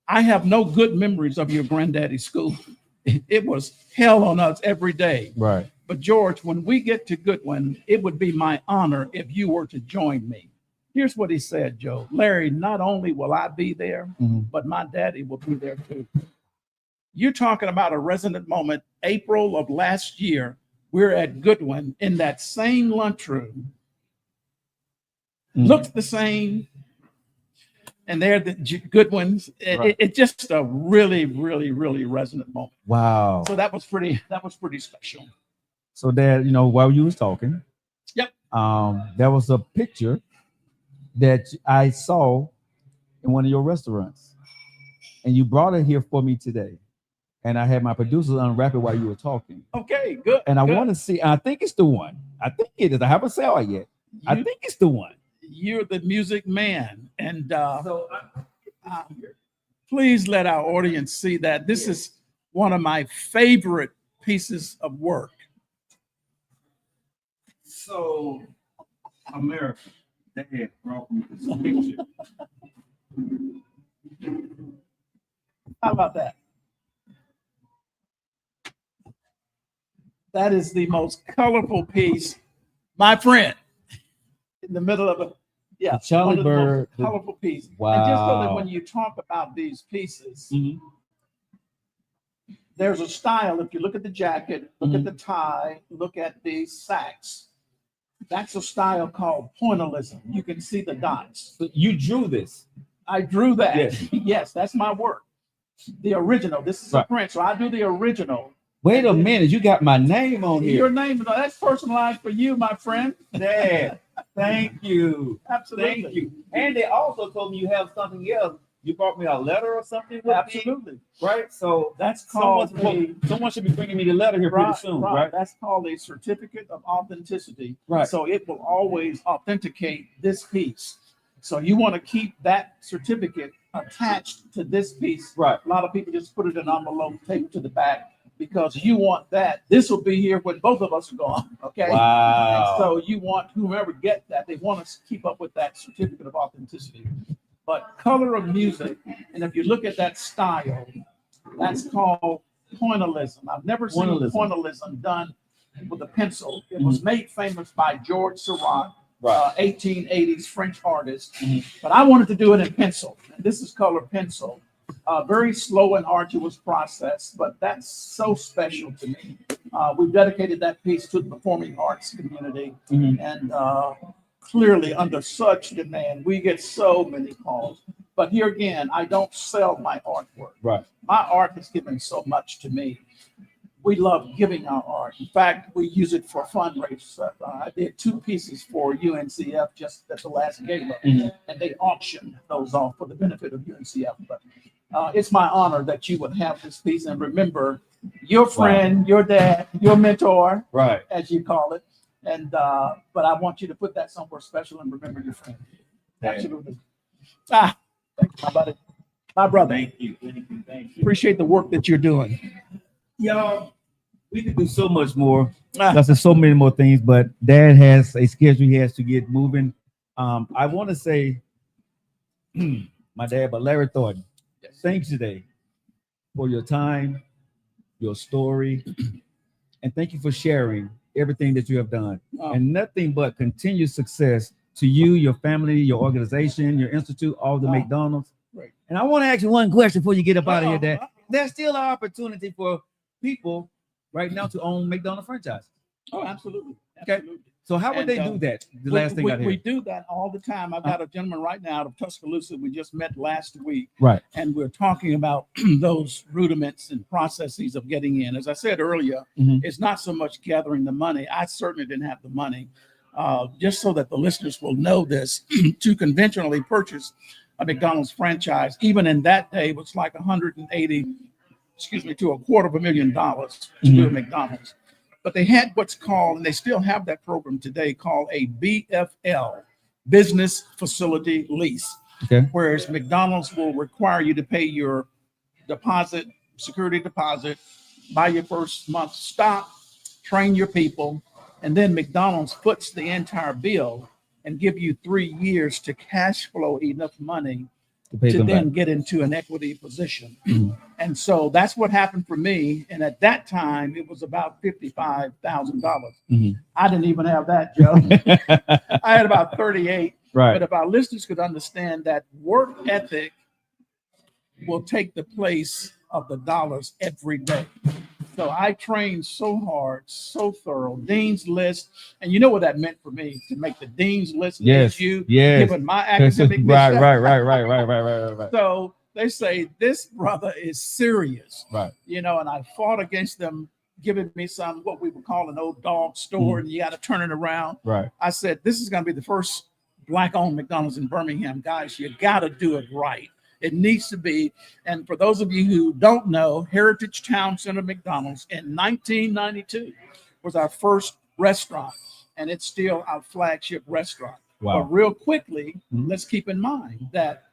I have no good memories of your granddaddy's school. It was hell on us every day. Right. But George, when we get to Goodwin, it would be my honor if you were to join me. Here's what he said, Joe. Larry, not only will I be there, but my daddy will be there too. You're talking about a resonant moment. April of last year, we're at Goodwin in that same lunchroom. Looks the same. And they're the Goodwins. It's just a really, really, really resonant moment. Wow. So that was pretty special. So Dad, you know, while you was talking, there was a picture that I saw in one of your restaurants, and you brought it here for me today. And I had my producers unwrap it while you were talking. Okay, good. And I want to see. I think it's the one. I think it is. I haven't saw it yet. I think it's the one. You're the music man, and please let our audience see that this is one of my favorite pieces of work. So, America, Dad brought me this picture. How about that? That is the most colorful piece, my friend, in the middle of a Charlie Bird, colorful piece. Wow. And just so that when you talk about these pieces, there's a style. If you look at the jacket, look at the tie, look at the sacks. That's a style called pointillism. You can see the dots. So you drew this. I drew that. Yes, yes, that's my work. The original. This is a print, so I do the original. Wait a minute, you got my name on here. Your name, that's personalized for you, my friend. Dad, thank you. Absolutely. Thank you. And they also told me you have something else. You brought me a letter or something? Absolutely. Right? So that's called someone should be bringing me the letter here pretty soon, right? That's called a certificate of authenticity. Right. So it will always authenticate this piece. So you want to keep that certificate attached to this piece. Right. A lot of people just put it in an envelope, tape it to the back, because you want that. This will be here when both of us are gone. Okay. Wow. And so you want whomever get that, they want to keep up with that certificate of authenticity. But color of music, and if you look at that style, that's called pointillism. I've never seen pointillism done with a pencil. It was made famous by George Seurat, 1880s French artist. But I wanted to do it in pencil. And this is color pencil. Very slow and arduous process, but that's so special to me. We've dedicated that piece to the performing arts community, and clearly under such demand, we get so many calls. But here again, I don't sell my artwork. Right. My art has given so much to me. We love giving our art. In fact, we use it for fundraisers. I did 2 pieces for UNCF just at the last gala, and they auctioned those off for the benefit of UNCF. But it's my honor that you would have this piece and remember your friend, your dad, your mentor, as you call it. And but I want you to put that somewhere special and remember your friend. Absolutely. Thank you, my buddy, my brother. Thank you. Appreciate the work that you're doing. Y'all, we could do so much more. There's so many more things, but Dad has a schedule he has to get moving. I want to say, my dad, but Larry Thornton, thanks today for your time, your story, and thank you for sharing everything that you have done. And nothing but continued success to you, your family, your organization, your institute, all the McDonald's. Right. And I want to ask you one question before you get up out of here, Dad. There's still an opportunity for people right now to own McDonald's franchises. Oh, absolutely. Okay. So how would they do that? The last thing I hear. We do that all the time. I've got a gentleman right now out of Tuscaloosa. We just met last week. Right. And we're talking about those rudiments and processes of getting in. As I said earlier, it's not so much gathering the money. I certainly didn't have the money. Just so that the listeners will know this, to conventionally purchase a McDonald's franchise, even in that day, was like 180, to $250,000 to do a McDonald's. But they had what's called, and they still have that program today, called a BFL, Business Facility Lease. Okay. Whereas McDonald's will require you to pay your deposit, security deposit, buy your first month's stock, train your people, and then McDonald's foots the entire bill and give you 3 years to cash flow enough money to then get into an equity position. And so that's what happened for me. And at that time, it was about $55,000. I didn't even have that, Joe. I had about 38. Right. But if our listeners could understand that work ethic will take the place of the dollars every day. So I trained so hard, so thorough, Dean's List. And you know what that meant for me, to make the Dean's List. Yes. Given my academic Right. So they say, this brother is serious. Right. And I fought against them giving me some, what we would call an old dog store, and you got to turn it around. Right. I said, this is going to be the first Black-owned McDonald's in Birmingham. Guys, you got to do it right. It needs to be. And for those of you who don't know, Heritage Town Center McDonald's in 1992 was our first restaurant, and it's still our flagship restaurant. Wow. But real quickly, let's keep in mind that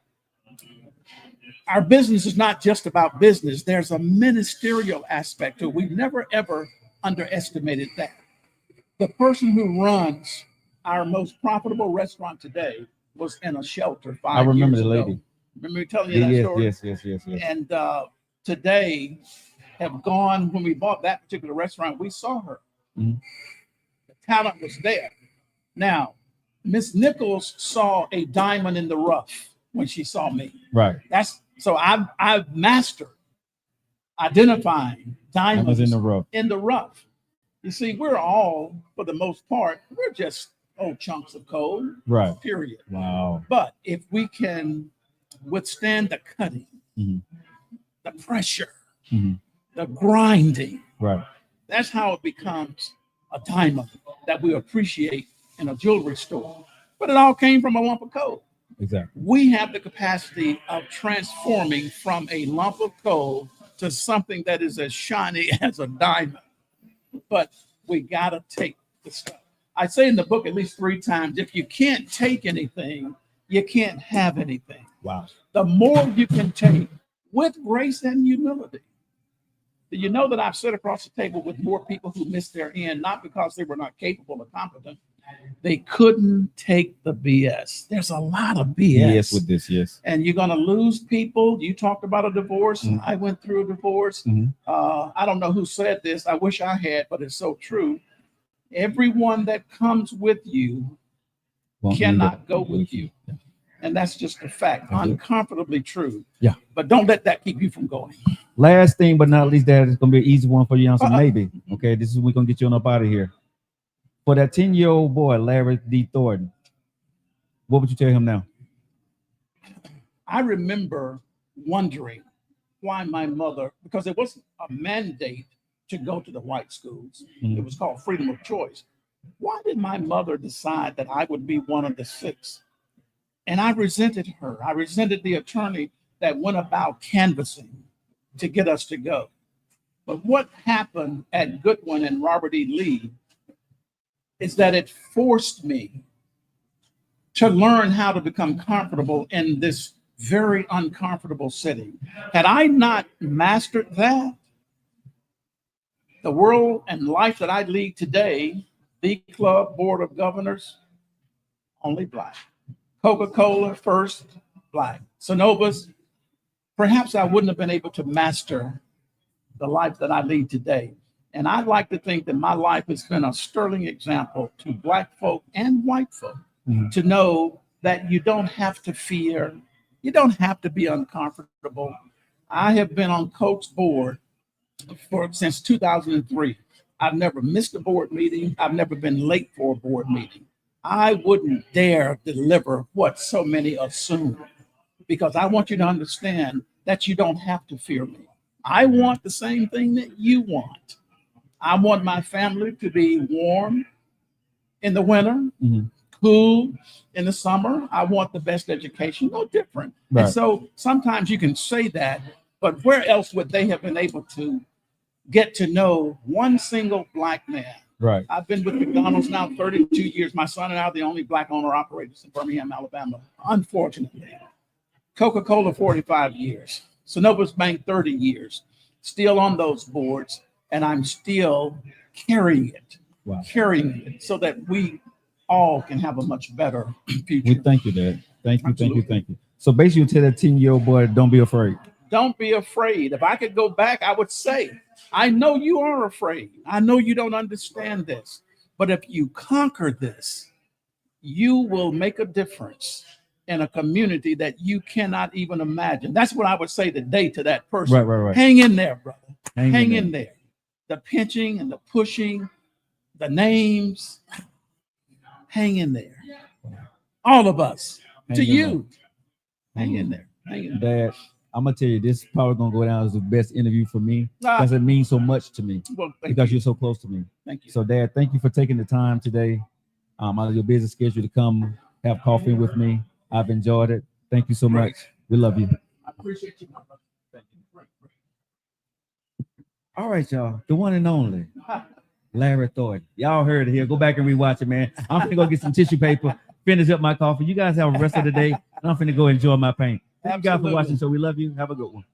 our business is not just about business. There's a ministerial aspect to it. We've never, ever underestimated that. The person who runs our most profitable restaurant today was in a shelter 5 years ago. I remember the lady. Remember me telling you that story? Yes. And today have gone, when we bought that particular restaurant, we saw her. The talent was there. Now, Miss Nichols saw a diamond in the rough when she saw me. Right. So I've mastered identifying diamonds in the rough. You see, we're all, for the most part, we're just old chunks of coal. Right. Period. Wow. But if we can withstand the cutting, the pressure, the grinding, right, that's how it becomes a diamond that we appreciate in a jewelry store. But it all came from a lump of coal. Exactly. We have the capacity of transforming from a lump of coal to something that is as shiny as a diamond. But we got to take the stuff. I say in the book at least 3 times, if you can't take anything, you can't have anything. Wow. The more you can take with grace and humility. Do you know that I've sat across the table with more people who missed their end, not because they were not capable or competent. They couldn't take the BS. There's a lot of BS. Yes, with this, yes. And you're going to lose people. You talked about a divorce. I went through a divorce. I don't know who said this. I wish I had, but it's so true. Everyone that comes with you cannot go with you. And that's just a fact, uncomfortably true. Yeah. But don't let that keep you from going. Last thing, but not least, that is going to be an easy one for you. So maybe. Okay, this is we're going to get you on up out of here. For that 10-year-old boy, Larry D. Thornton, what would you tell him now? I remember wondering why my mother, because it wasn't a mandate to go to the white schools. It was called freedom of choice. Why did my mother decide that I would be one of the 6? And I resented her. I resented the attorney that went about canvassing to get us to go. But what happened at Goodwin and Robert E. Lee is that it forced me to learn how to become comfortable in this very uncomfortable setting. Had I not mastered that, the world and life that I lead today, the club board of governors, only Black. Coca-Cola, first Black. Synovus, perhaps I wouldn't have been able to master the life that I lead today. And I'd like to think that my life has been a sterling example to Black folk and white folk to know that you don't have to fear. You don't have to be uncomfortable. I have been on Coke's board since 2003. I've never missed a board meeting. I've never been late for a board meeting. I wouldn't dare deliver what so many assume, because I want you to understand that you don't have to fear me. I want the same thing that you want. I want my family to be warm in the winter, cool in the summer. I want the best education, no different. Right. And so sometimes you can say that, but where else would they have been able to get to know one single Black man? Right. I've been with McDonald's now 32 years. My son and I are the only Black owner operators in Birmingham, Alabama, unfortunately. Coca-Cola, 45 years. Synovus Bank, 30 years. Still on those boards, and I'm still carrying it. Wow. Carrying it so that we all can have a much better future. We thank you, Dad. Thank you, Absolutely. thank you. So basically, you tell that 10-year-old boy, don't be afraid. Don't be afraid. If I could go back, I would say, I know you are afraid. I know you don't understand this. But if you conquer this, you will make a difference in a community that you cannot even imagine. That's what I would say today to that person. Right. Hang in there, brother. Hang in there. The pinching and the pushing, the names, hang in there. All of us. Hang to in you. there. Hang in there. Hang in there. Dad, I'm gonna tell you, this is probably gonna go down as the best interview for me because it means so much to me Well, because you're so close to me. Thank you. So, Dad, thank you for taking the time today out of your busy schedule to come have coffee with me. I've enjoyed it. Thank you so much. We love you. I appreciate you, my brother. Thank you. Great. All right, y'all. The one and only Larry Thornton. Y'all heard it here. Go back and rewatch it, man. I'm finna go get some tissue paper, finish up my coffee. You guys have the rest of the day, and I'm finna go enjoy my paint. Thank you guys for watching. So we love you. Have a good one.